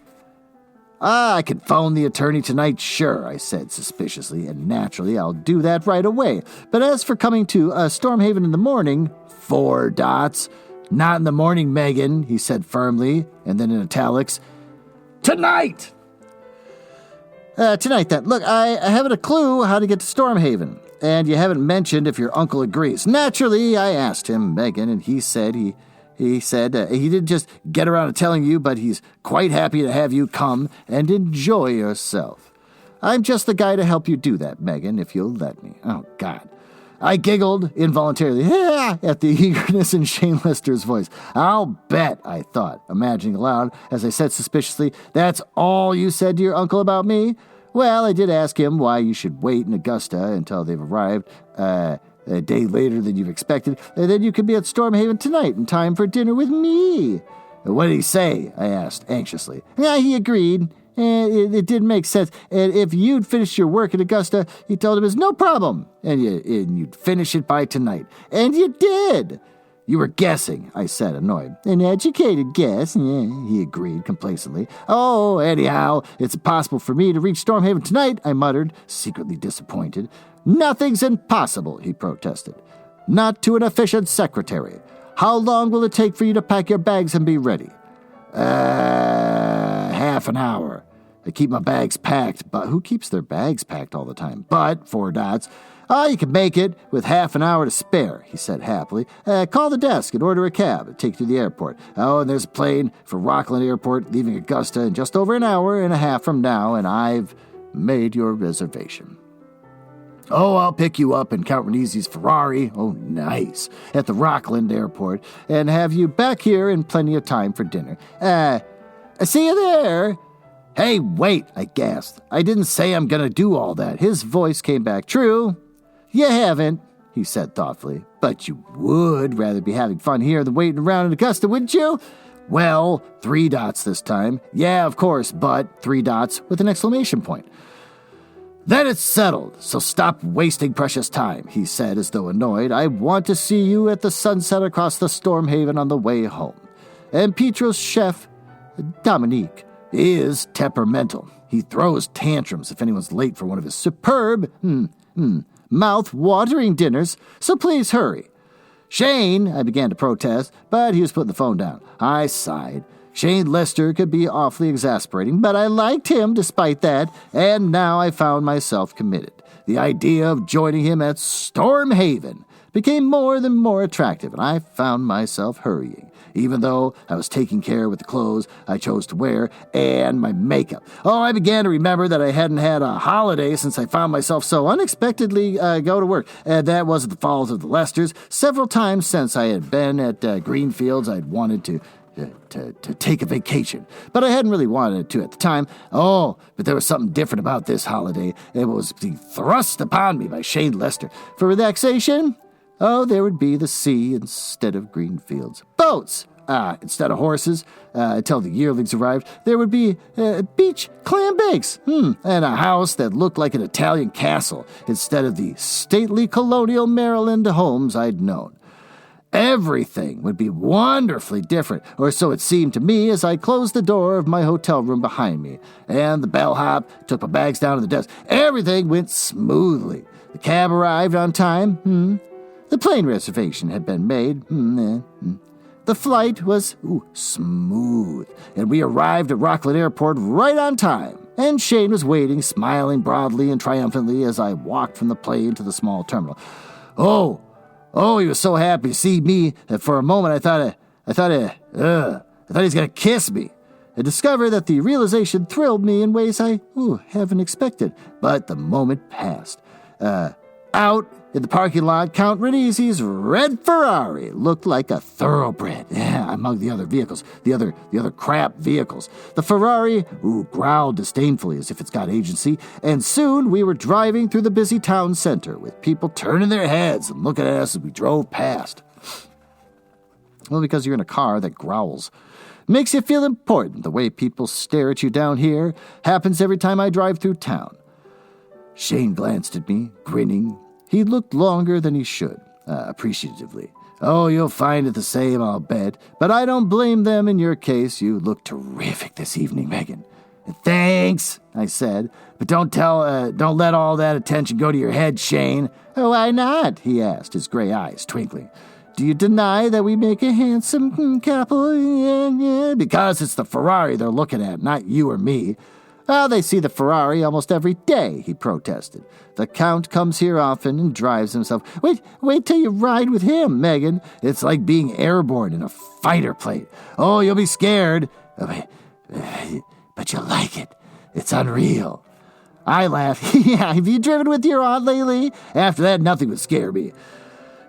I can phone the attorney tonight, sure, I said suspiciously, and naturally I'll do that right away. But as for coming to Stormhaven in the morning, 4 dots. Not in the morning, Megan, he said firmly, and then in italics, tonight! Tonight, then. Look, I haven't a clue how to get to Stormhaven, and you haven't mentioned if your uncle agrees. Naturally, I asked him, Megan, and he said he didn't just get around to telling you, but he's quite happy to have you come and enjoy yourself. I'm just the guy to help you do that, Megan, if you'll let me. Oh, God. I giggled involuntarily at the eagerness in Shane Lister's voice. I'll bet, I thought, imagining aloud, as I said suspiciously, that's all you said to your uncle about me? Well, I did ask him why you should wait in Augusta until they've arrived a day later than you've expected, and then you could be at Stormhaven tonight in time for dinner with me. What did he say? I asked anxiously. Yeah, he agreed. It did make sense. And if you'd finished your work at Augusta, he told him it's no problem. And you'd finish it by tonight. And you did. You were guessing, I said, annoyed. An educated guess, he agreed complacently. Oh, anyhow, it's impossible for me to reach Stormhaven tonight, I muttered, secretly disappointed. Nothing's impossible, he protested. Not to an efficient secretary. How long will it take for you to pack your bags and be ready? Half an hour. I keep my bags packed, but who keeps their bags packed all the time? But, 4 dots. You can make it with half an hour to spare, he said happily. Call the desk and order a cab and take you to the airport. Oh, and there's a plane for Rockland Airport leaving Augusta in just over an hour and a half from now, and I've made your reservation. Oh, I'll pick you up in Count Renizzi's Ferrari, oh nice, at the Rockland Airport, and have you back here in plenty of time for dinner. See you there. Hey, wait, I gasped. I didn't say I'm going to do all that. His voice came back. True, you haven't, he said thoughtfully. But you would rather be having fun here than waiting around in Augusta, wouldn't you? Well, 3 dots this time. Yeah, of course, but 3 dots with an exclamation point. Then it's settled, so stop wasting precious time, he said as though annoyed. I want to see you at the sunset across the Stormhaven on the way home. And Pietro's chef, Dominique, is temperamental. He throws tantrums if anyone's late for one of his superb, mouth-watering dinners, so please hurry. Shane, I began to protest, but he was putting the phone down. I sighed. Shane Lester could be awfully exasperating, but I liked him despite that, and now I found myself committed. The idea of joining him at Stormhaven became more and more attractive, and I found myself hurrying, even though I was taking care with the clothes I chose to wear and my makeup. Oh, I began to remember that I hadn't had a holiday since I found myself so unexpectedly go to work. That wasn't the fault of the Lesters. Several times since I had been at Greenfields, I'd wanted to take a vacation, but I hadn't really wanted to at the time. Oh, but there was something different about this holiday. It was being thrust upon me by Shane Lester. For relaxation, oh, there would be the sea instead of green fields. Boats instead of horses. Until the yearlings arrived, there would be beach clam bakes. And a house that looked like an Italian castle instead of the stately colonial Maryland homes I'd known. Everything would be wonderfully different, or so it seemed to me as I closed the door of my hotel room behind me, and the bellhop took my bags down to the desk. Everything went smoothly. The cab arrived on time. The plane reservation had been made. The flight was smooth, and we arrived at Rockland Airport right on time. And Shane was waiting, smiling broadly and triumphantly as I walked from the plane to the small terminal. Oh, he was so happy to see me that for a moment I thought he was going to kiss me. I discovered that the realization thrilled me in ways I haven't expected. But the moment passed. Out in the parking lot, Count Renisi's red Ferrari looked like a thoroughbred. Yeah, among the other vehicles, the other crap vehicles. The Ferrari growled disdainfully as if it's got agency, and soon we were driving through the busy town center with people turning their heads and looking at us as we drove past. Well, because you're in a car that growls. Makes you feel important. The way people stare at you down here happens every time I drive through town. Shane glanced at me, grinning. He looked longer than he should, appreciatively. Oh, you'll find it the same, I'll bet. But I don't blame them in your case. You look terrific this evening, Megan. Thanks, I said. But don't let all that attention go to your head, Shane. Oh, why not? He asked, his gray eyes twinkling. Do you deny that we make a handsome couple? Yeah, because it's the Ferrari they're looking at, not you or me. Oh, they see the Ferrari almost every day, he protested. The Count comes here often and drives himself. Wait till you ride with him, Megan. It's like being airborne in a fighter plane. Oh, you'll be scared. But you'll like it. It's unreal. I laughed. Yeah, have you driven with your aunt lately? After that, nothing would scare me.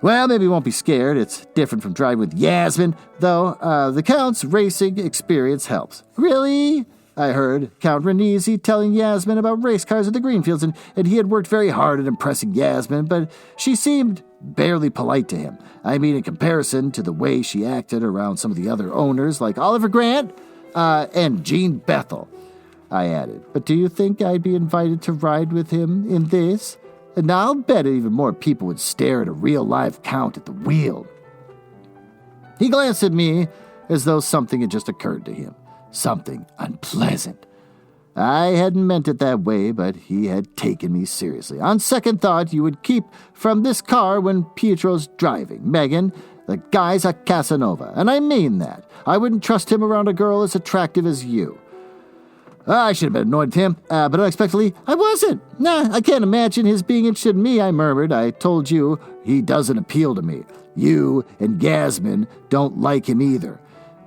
Well, maybe you won't be scared. It's different from driving with Yasmin, though the Count's racing experience helps. Really? I heard Count Renisi telling Yasmin about race cars at the Greenfields, and he had worked very hard at impressing Yasmin, but she seemed barely polite to him. I mean, in comparison to the way she acted around some of the other owners, like Oliver Grant and Jean Bethel, I added. But do you think I'd be invited to ride with him in this? And I'll bet even more people would stare at a real live Count at the wheel. He glanced at me as though something had just occurred to him. Something unpleasant. I hadn't meant it that way, but he had taken me seriously. On second thought, you would keep from this car when Pietro's driving. Megan, the guy's a Casanova, and I mean that. I wouldn't trust him around a girl as attractive as you. I should have been annoyed with him, but unexpectedly, I wasn't. Nah, I can't imagine his being interested in me, I murmured. I told you, he doesn't appeal to me. You and Yasmin don't like him either.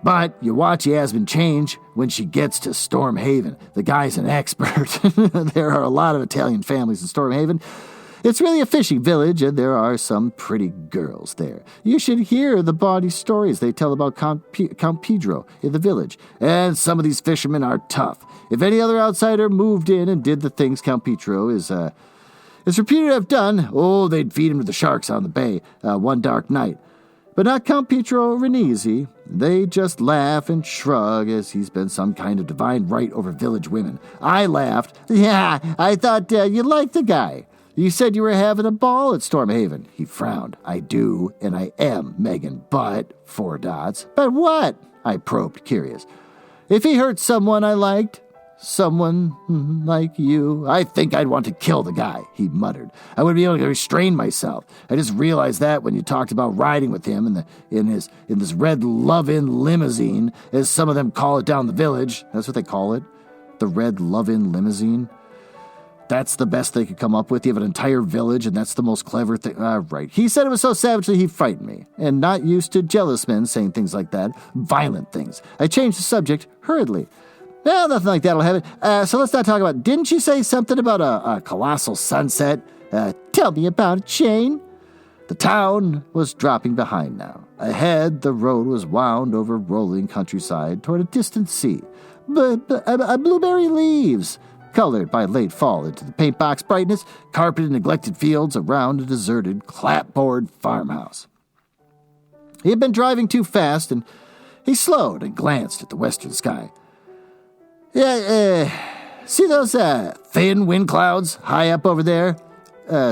But you watch Yasmin change when she gets to Stormhaven. The guy's an expert. There are a lot of Italian families in Stormhaven. It's really a fishing village, and there are some pretty girls there. You should hear the bawdy stories they tell about Count Pedro in the village. And some of these fishermen are tough. If any other outsider moved in and did the things Count Pedro is It's reputed to have done. Oh, they'd feed him to the sharks on the bay one dark night. But not Count Pietro Renisi. They just laugh and shrug as he's been some kind of divine right over village women. I laughed. Yeah, I thought you liked the guy. You said you were having a ball at Stormhaven. He frowned. I do, and I am, Megan, but, 4 dots. But what? I probed, curious. If he hurt someone I liked, someone like you, I think I'd want to kill the guy, he muttered. I wouldn't be able to restrain myself. I just realized that when you talked about riding with him in this red love-in limousine, as some of them call it down the village. That's what they call it, the red love-in limousine. That's the best they could come up with. You have an entire village, and that's the most clever thing. Right. He said it was so savagely he frightened me, and not used to jealous men saying things like that, violent things. I changed the subject hurriedly. No, nothing like that'll have it. So let's not talk about. Didn't you say something about a colossal sunset? Tell me about it, Shane. The town was dropping behind now. Ahead, the road was wound over rolling countryside toward a distant sea. Blueberry leaves, colored by late fall into the paint box brightness, carpeted neglected fields around a deserted clapboard farmhouse. He had been driving too fast, and he slowed and glanced at the western sky. See those thin wind clouds high up over there?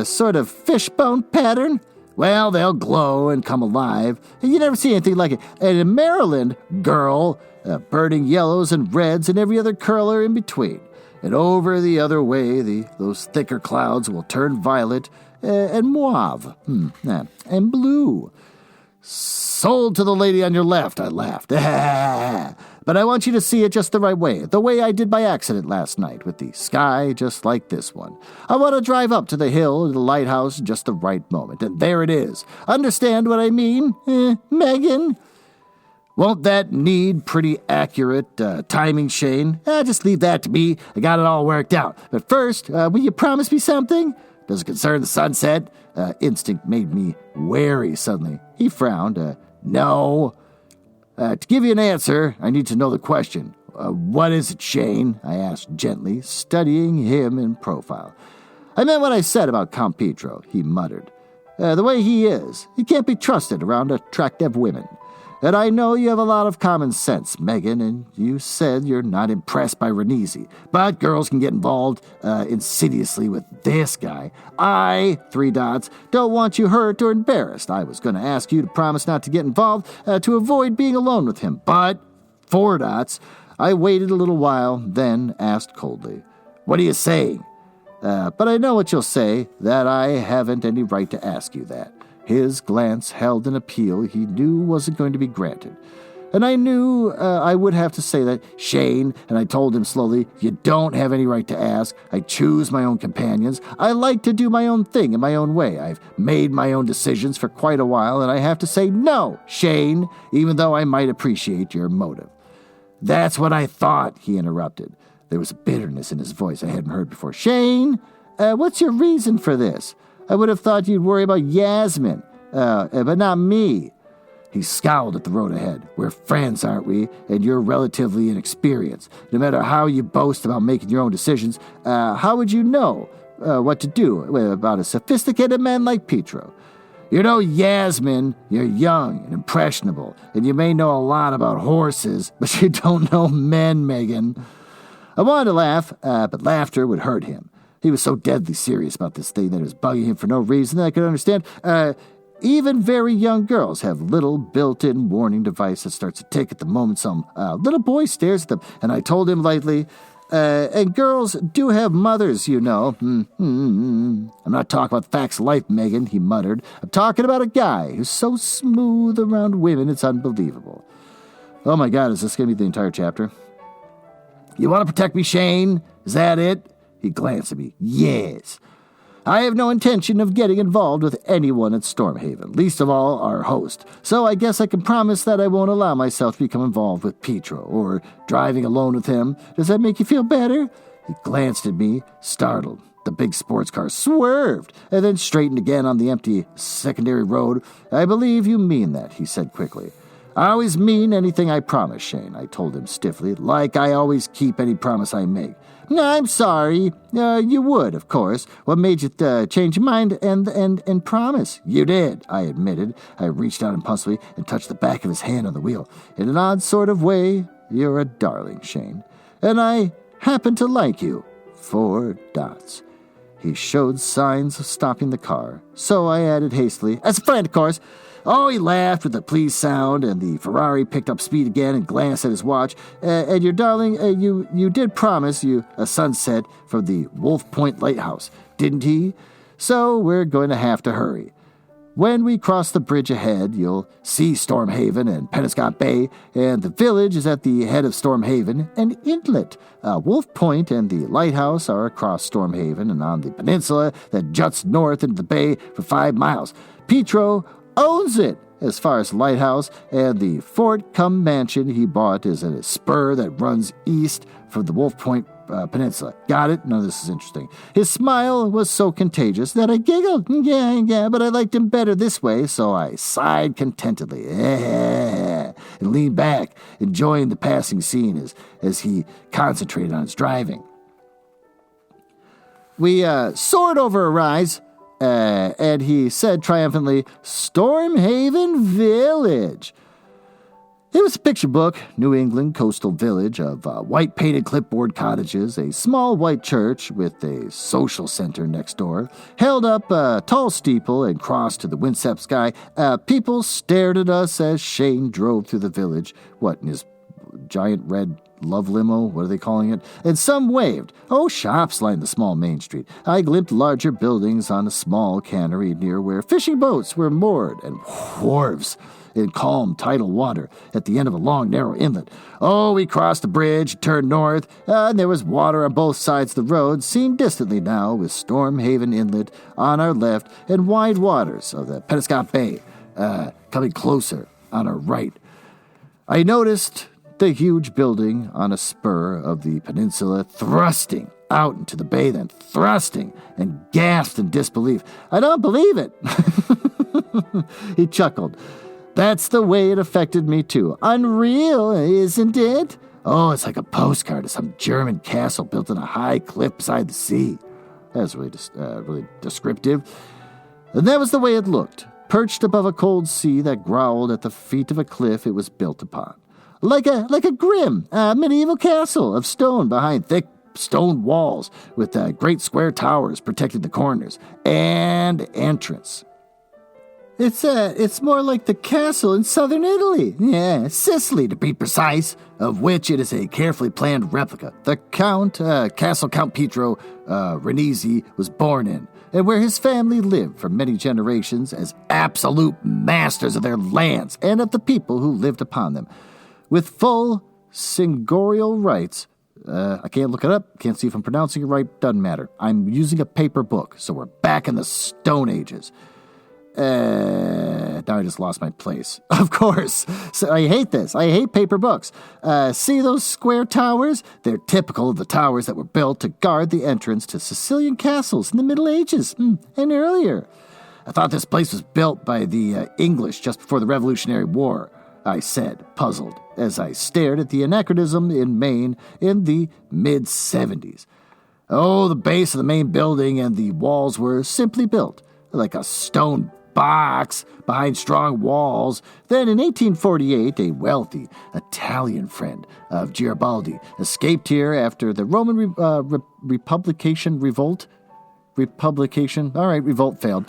Sort of fishbone pattern? Well, they'll glow and come alive. You never see anything like it. And in Maryland, girl, burning yellows and reds and every other color in between. And over the other way, those thicker clouds will turn violet and mauve and blue. Sold to the lady on your left, I laughed. But I want you to see it just the right way, the way I did by accident last night, with the sky just like this one. I want to drive up to the hill or the lighthouse just the right moment, and there it is. Understand what I mean, Megan? Won't that need pretty accurate timing, Shane? Just leave that to me. I got it all worked out. But first, will you promise me something? Does it concern the sunset? Instinct made me wary suddenly. He frowned. No. To give you an answer, I need to know the question. What is it, Shane? I asked gently, studying him in profile. I meant what I said about Count Pietro, he muttered. The way he is. He can't be trusted around attractive women. And I know you have a lot of common sense, Megan, and you said you're not impressed by Renisi. But girls can get involved insidiously with this guy. I, 3 dots, don't want you hurt or embarrassed. I was going to ask you to promise not to get involved to avoid being alone with him. But, 4 dots, I waited a little while, then asked coldly, what are you saying? But I know what you'll say, that I haven't any right to ask you that. His glance held an appeal he knew wasn't going to be granted. And I knew I would have to say that, Shane, and I told him slowly, you don't have any right to ask. I choose my own companions. I like to do my own thing in my own way. I've made my own decisions for quite a while, and I have to say no, Shane, even though I might appreciate your motive. That's what I thought, he interrupted. There was a bitterness in his voice I hadn't heard before. Shane, what's your reason for this? I would have thought you'd worry about Yasmin, but not me. He scowled at the road ahead. We're friends, aren't we? And you're relatively inexperienced. No matter how you boast about making your own decisions, how would you know what to do about a sophisticated man like Pietro? You know, Yasmin, you're young and impressionable, and you may know a lot about horses, but you don't know men, Megan. I wanted to laugh, but laughter would hurt him. He was so deadly serious about this thing that it was bugging him for no reason that I could understand. Even very young girls have little built-in warning device that starts to tick at the moment some little boy stares at them. And I told him lightly, and girls do have mothers, you know. I'm not talking about facts of life, Megan, he muttered. I'm talking about a guy who's so smooth around women it's unbelievable. Oh my God, is this going to be the entire chapter? You want to protect me, Shane? Is that it? He glanced at me. Yes. I have no intention of getting involved with anyone at Stormhaven, least of all our host, so I guess I can promise that I won't allow myself to become involved with Pietro, or driving alone with him. Does that make you feel better? He glanced at me, startled. The big sports car swerved, and then straightened again on the empty secondary road. I believe you mean that, he said quickly. I always mean anything I promise, Shane, I told him stiffly, like I always keep any promise I make. No, I'm sorry. You would, of course. What made you change your mind and promise? You did, I admitted. I reached out impulsively and touched the back of his hand on the wheel. In an odd sort of way, you're a darling, Shane. And I happen to like you. 4 dots. He showed signs of stopping the car, so I added hastily, as a friend, of course. Oh, he laughed with a pleased sound, and the Ferrari picked up speed again and glanced at his watch. And your darling, you did promise you a sunset from the Wolf Point Lighthouse, didn't he? So we're going to have to hurry. When we cross the bridge ahead, you'll see Stormhaven and Penobscot Bay, and the village is at the head of Stormhaven and Inlet. Wolf Point and the lighthouse are across Stormhaven and on the peninsula that juts north into the bay for 5 miles. Petro owns it as far as the lighthouse, and the fort-cum mansion he bought is at a spur that runs east from the Wolf Point Peninsula. Got it? None of this is interesting. His smile was so contagious that I giggled. Yeah, but I liked him better this way, so I sighed contentedly and leaned back, enjoying the passing scene as he concentrated on his driving. We soared over a rise, and he said triumphantly, Stormhaven Village. It was a picture book, New England coastal village of white-painted clipboard cottages, a small white church with a social center next door, held up a tall steeple and crossed to the windswept sky. People stared at us as Shane drove through the village, in his giant red love limo, what are they calling it? And some waved. Shops lined the small main street. I glimpsed larger buildings on a small cannery near where fishing boats were moored and wharves in calm tidal water at the end of a long, narrow inlet. We crossed the bridge, turned north, and there was water on both sides of the road, seen distantly now, with Stormhaven Inlet on our left and wide waters of the Penobscot Bay coming closer on our right. I noticed the huge building on a spur of the peninsula thrusting out into the bay, then thrusting, and gasped in disbelief. I don't believe it. He chuckled. That's the way it affected me, too. Unreal, isn't it? It's like a postcard of some German castle built on a high cliff beside the sea. That's really descriptive. And that was the way it looked, perched above a cold sea that growled at the feet of a cliff it was built upon. Like a grim medieval castle of stone behind thick stone walls with great square towers protecting the corners and entrance. It's more like the castle in southern Italy. Yeah, Sicily, to be precise, of which it is a carefully planned replica. The Castle Count Pietro Renizzi was born in, and where his family lived for many generations as absolute masters of their lands and of the people who lived upon them. With full seignorial rights, I can't look it up, can't see if I'm pronouncing it right, doesn't matter. I'm using a paper book, so we're back in the Stone Ages. Now I just lost my place. Of course. So I hate this. I hate paper books. See those square towers? They're typical of the towers that were built to guard the entrance to Sicilian castles in the Middle Ages and earlier. I thought this place was built by the English just before the Revolutionary War, I said, puzzled, as I stared at the anachronism in Maine in the mid-70s. The base of the main building and the walls were simply built, like a stone box behind strong walls. Then in 1848, a wealthy Italian friend of Garibaldi escaped here after the Roman revolt failed.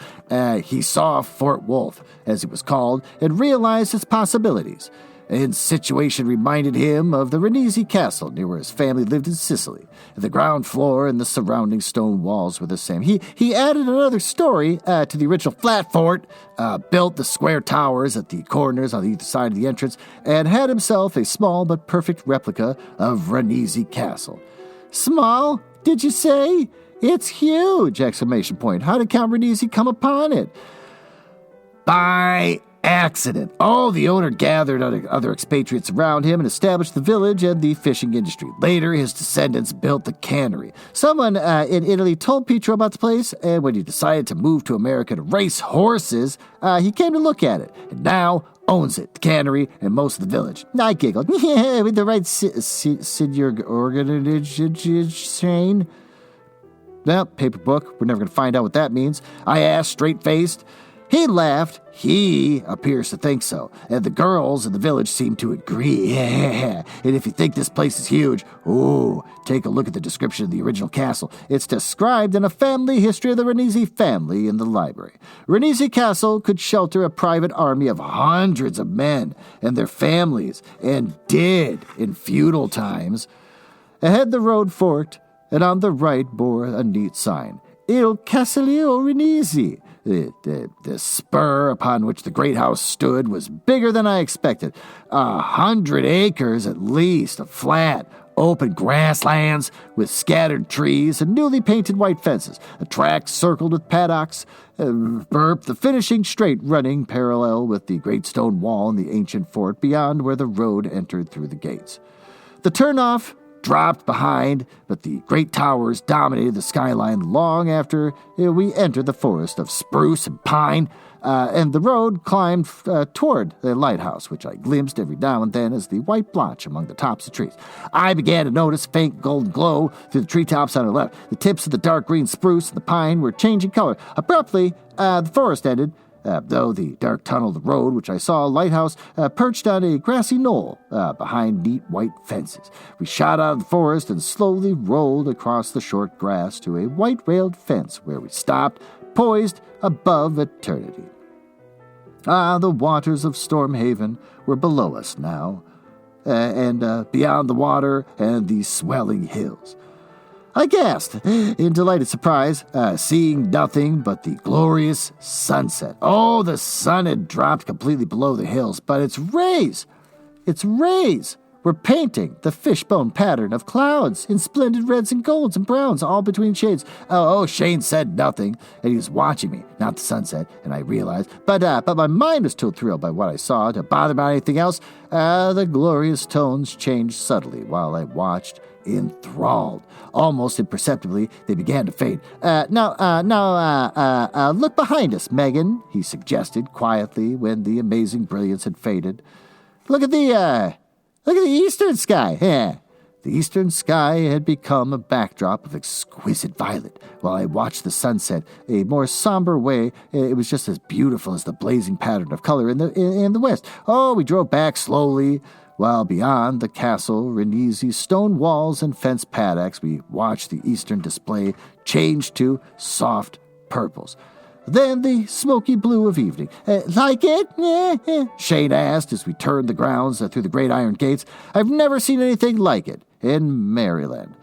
He saw Fort Wolf, as it was called, and realized its possibilities. Its situation reminded him of the Renizzi Castle, near where his family lived in Sicily. The ground floor and the surrounding stone walls were the same. He added another story to the original flat fort, built the square towers at the corners on either side of the entrance, and had himself a small but perfect replica of Renizzi Castle. Small, did you say? It's huge! Exclamation point. How did Count Renizzi come upon it? By accident. The owner gathered other expatriates around him and established the village and the fishing industry. Later, his descendants built the cannery. Someone in Italy told Pietro about the place, and when he decided to move to America to race horses, he came to look at it, and now owns it, the cannery, and most of the village. I giggled. Yeah, with the right senior organization. Well, paper book. We're never going to find out what that means. I asked, straight-faced. He laughed. He appears to think so. And the girls in the village seem to agree. Yeah. And if you think this place is huge, take a look at the description of the original castle. It's described in a family history of the Ranisi family in the library. Ranisi Castle could shelter a private army of hundreds of men and their families, and did in feudal times. Ahead the road forked, and on the right bore a neat sign. Il Castello Ranisi. The spur upon which the great house stood was bigger than I expected. 100 acres at least of flat, open grasslands with scattered trees and newly painted white fences, a track circled with paddocks, the finishing straight running parallel with the great stone wall and the ancient fort beyond where the road entered through the gates. The turnoff dropped behind, but the great towers dominated the skyline long after we entered the forest of spruce and pine, and the road climbed toward the lighthouse, which I glimpsed every now and then as the white blotch among the tops of trees. I began to notice faint golden glow through the treetops on our left. The tips of the dark green spruce and the pine were changing color. Abruptly, the forest ended, though the dark tunnel of the road, which I saw a lighthouse perched on a grassy knoll behind neat white fences. We shot out of the forest and slowly rolled across the short grass to a white-railed fence where we stopped, poised above eternity. The waters of Stormhaven were below us now, and beyond the water and the swelling hills. I gasped in delighted surprise, seeing nothing but the glorious sunset. The sun had dropped completely below the hills, but its rays were painting the fishbone pattern of clouds in splendid reds and golds and browns, all between shades. Shane said nothing, and he was watching me, not the sunset, and I realized. But my mind was too thrilled by what I saw to bother about anything else. The glorious tones changed subtly while I watched, enthralled. Almost imperceptibly, they began to fade. Now, look behind us, Megan, he suggested quietly when the amazing brilliance had faded. Look at the eastern sky. Yeah. The eastern sky had become a backdrop of exquisite violet. While I watched the sunset a more somber way, it was just as beautiful as the blazing pattern of color in the west. We drove back slowly, while beyond the castle, Ranisi's stone walls and fence paddocks, we watched the eastern display change to soft purples. Then the smoky blue of evening. Like it? Yeah. Shane asked as we turned the grounds through the great iron gates. I've never seen anything like it in Maryland.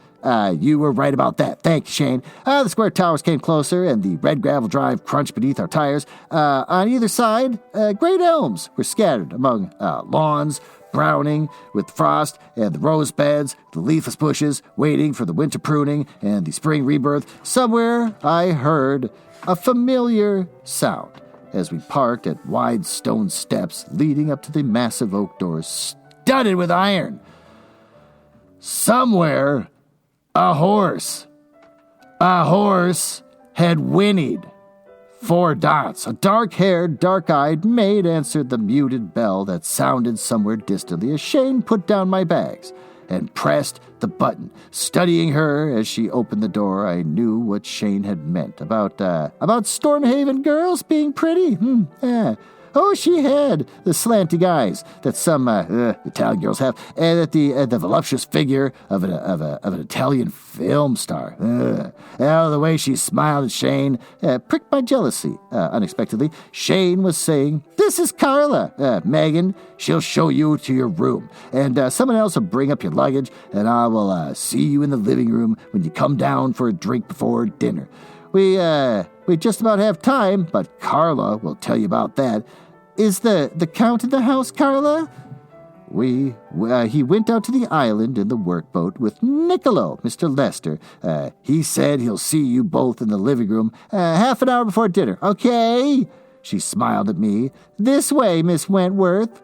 You were right about that. Thank you, Shane. The square towers came closer, and the red gravel drive crunched beneath our tires. On either side, great elms were scattered among lawns, browning with frost, and the rose beds, the leafless bushes, waiting for the winter pruning and the spring rebirth. Somewhere I heard a familiar sound as we parked at wide stone steps leading up to the massive oak doors studded with iron. Somewhere, a horse had whinnied. 4 dots. A dark-haired, dark-eyed maid answered the muted bell that sounded somewhere distantly as Shane put down my bags and pressed the button. Studying her as she opened the door, I knew what Shane had meant about Stormhaven girls being pretty. She had the slanting eyes that some Italian girls have, and the voluptuous figure of an Italian film star. The way she smiled at Shane pricked my jealousy unexpectedly. Shane was saying, "This is Carla, Megan. She'll show you to your room, and someone else will bring up your luggage, and I will see you in the living room when you come down for a drink before dinner. We just about have time, but Carla will tell you about that. Is the Count in the house, Carla?" He went out to the island in the workboat with Niccolo, Mr. Lester. He said he'll see you both in the living room half an hour before dinner. Okay? She smiled at me. This way, Miss Wentworth.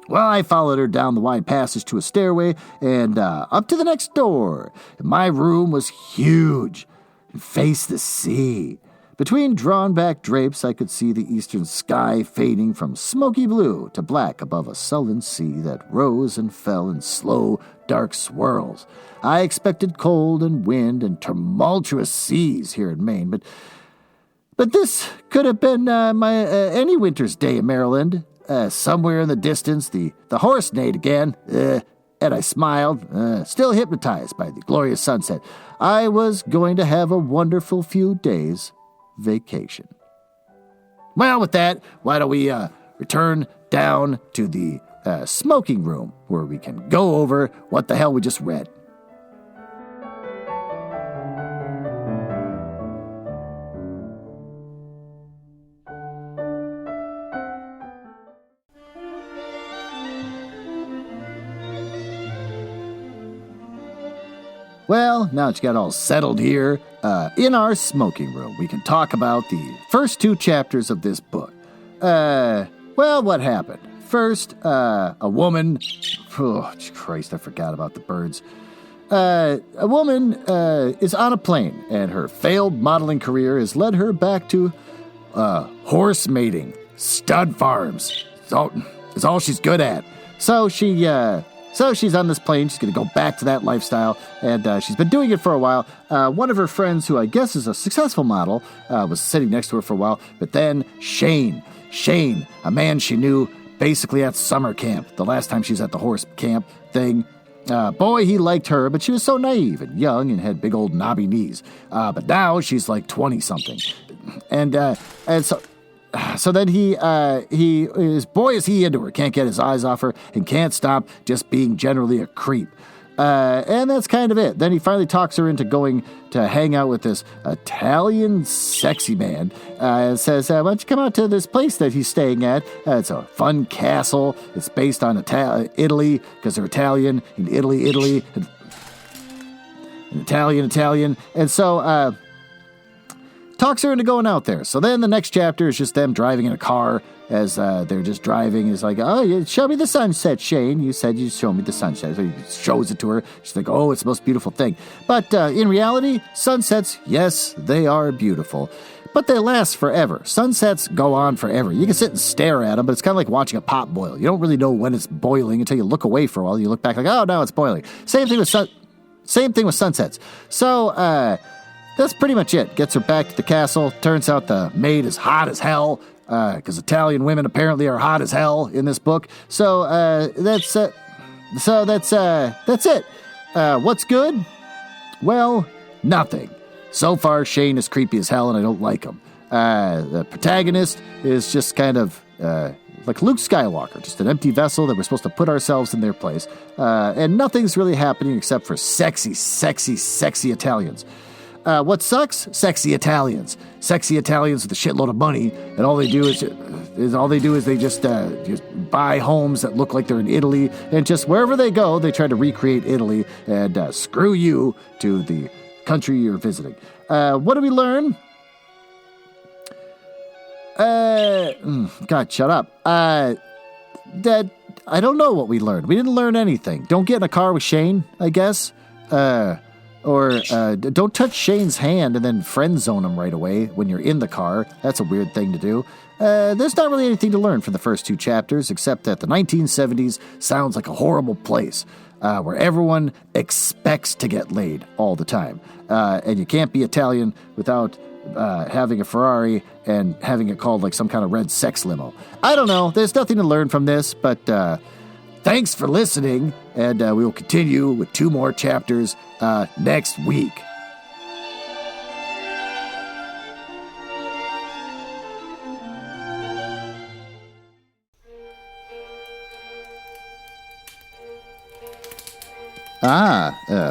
Well, I followed her down the wide passage to a stairway and up to the next door. My room was huge and faced the sea. Between drawn-back drapes, I could see the eastern sky fading from smoky blue to black above a sullen sea that rose and fell in slow, dark swirls. I expected cold and wind and tumultuous seas here in Maine, but this could have been any winter's day in Maryland. Somewhere in the distance, the horse neighed again, and I smiled, still hypnotized by the glorious sunset. I was going to have a wonderful few days vacation. Well, with that, why don't we return down to the smoking room where we can go over what the hell we just read. Well, now that you got all settled here, in our smoking room, we can talk about the first 2 chapters of this book. Well, what happened? First, a woman... Oh, Christ, I forgot about the birds. A woman is on a plane, and her failed modeling career has led her back to horse mating, stud farms. It's all she's good at. So she's on this plane. She's going to go back to that lifestyle, and she's been doing it for a while. One of her friends, who I guess is a successful model, was sitting next to her for a while. But then Shane, a man she knew basically at summer camp, the last time she was at the horse camp thing. Boy, he liked her, but she was so naive and young and had big old knobby knees. But now she's like 20-something. And so then he is he into her, can't get his eyes off her, and can't stop just being generally a creep. And that's kind of it. Then he finally talks her into going to hang out with this Italian sexy man, and says, why don't you come out to this place that he's staying at? It's a fun castle. It's based on Italy, because they're Italian, in Italy, and Italian. And so, talks her into going out there. So then the next chapter is just them driving in a car as they're just driving. It's like, oh, show me the sunset, Shane. You said you'd show me the sunset. So he shows it to her. She's like, oh, it's the most beautiful thing. But in reality, sunsets, yes, they are beautiful. But they last forever. Sunsets go on forever. You can sit and stare at them, but it's kind of like watching a pot boil. You don't really know when it's boiling until you look away for a while. You look back like, oh, now it's boiling. Same thing with sunsets. So, that's pretty much it. Gets her back to the castle. Turns out the maid is hot as hell, because Italian women apparently are hot as hell in this book. So that's it. What's good? Well, nothing. So far, Shane is creepy as hell, and I don't like him. The protagonist is just kind of like Luke Skywalker, just an empty vessel that we're supposed to put ourselves in their place. And nothing's really happening except for sexy Italians. What sucks? Sexy Italians. Sexy Italians with a shitload of money, and all they do is they just buy homes that look like they're in Italy, and just wherever they go, they try to recreate Italy, and screw you to the country you're visiting. What do we learn? God, shut up. That I don't know what we learned. We didn't learn anything. Don't get in a car with Shane, I guess. Or don't touch Shane's hand and then friend zone him right away when you're in the car. That's a weird thing to do. There's not really anything to learn from the first 2 chapters, except that the 1970s sounds like a horrible place where everyone expects to get laid all the time. And you can't be Italian without having a Ferrari and having it called like some kind of red sex limo. I don't know. There's nothing to learn from this, but thanks for listening, and we will continue with 2 more chapters next week.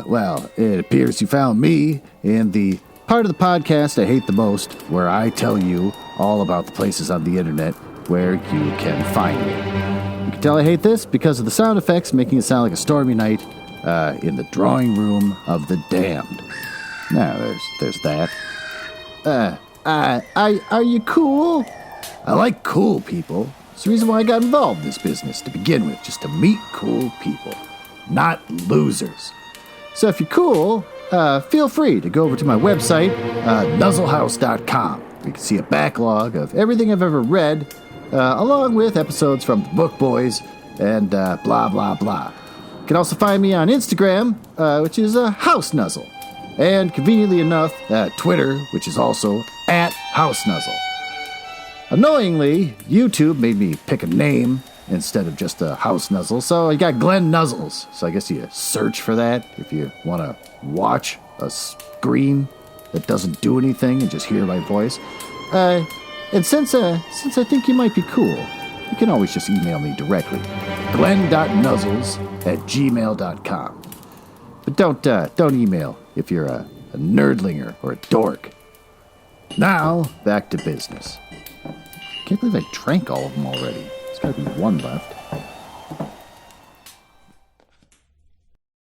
Well, it appears you found me in the part of the podcast I hate the most, where I tell you all about the places on the internet where you can find me. You can tell I hate this because of the sound effects making it sound like a stormy night in the drawing room of the damned. Now, there's that. Are you cool? I like cool people. It's the reason why I got involved in this business to begin with, just to meet cool people, not losers. So if you're cool, feel free to go over to my website, nuzzlehouse.com. You can see a backlog of everything I've ever read, along with episodes from the Book Boys and blah, blah, blah. You can also find me on Instagram, which is House Nuzzle. And conveniently enough, Twitter, which is also @HouseNuzzle. Annoyingly, YouTube made me pick a name instead of just a House Nuzzle, so I got Glenn Nuzzles. So I guess you search for that if you want to watch a screen that doesn't do anything and just hear my voice. And since I think you might be cool, you can always just email me directly. glenn.nuzzles@gmail.com. But don't email if you're a nerdlinger or a dork. Now, back to business. Can't believe I drank all of them already. There's gotta be one left.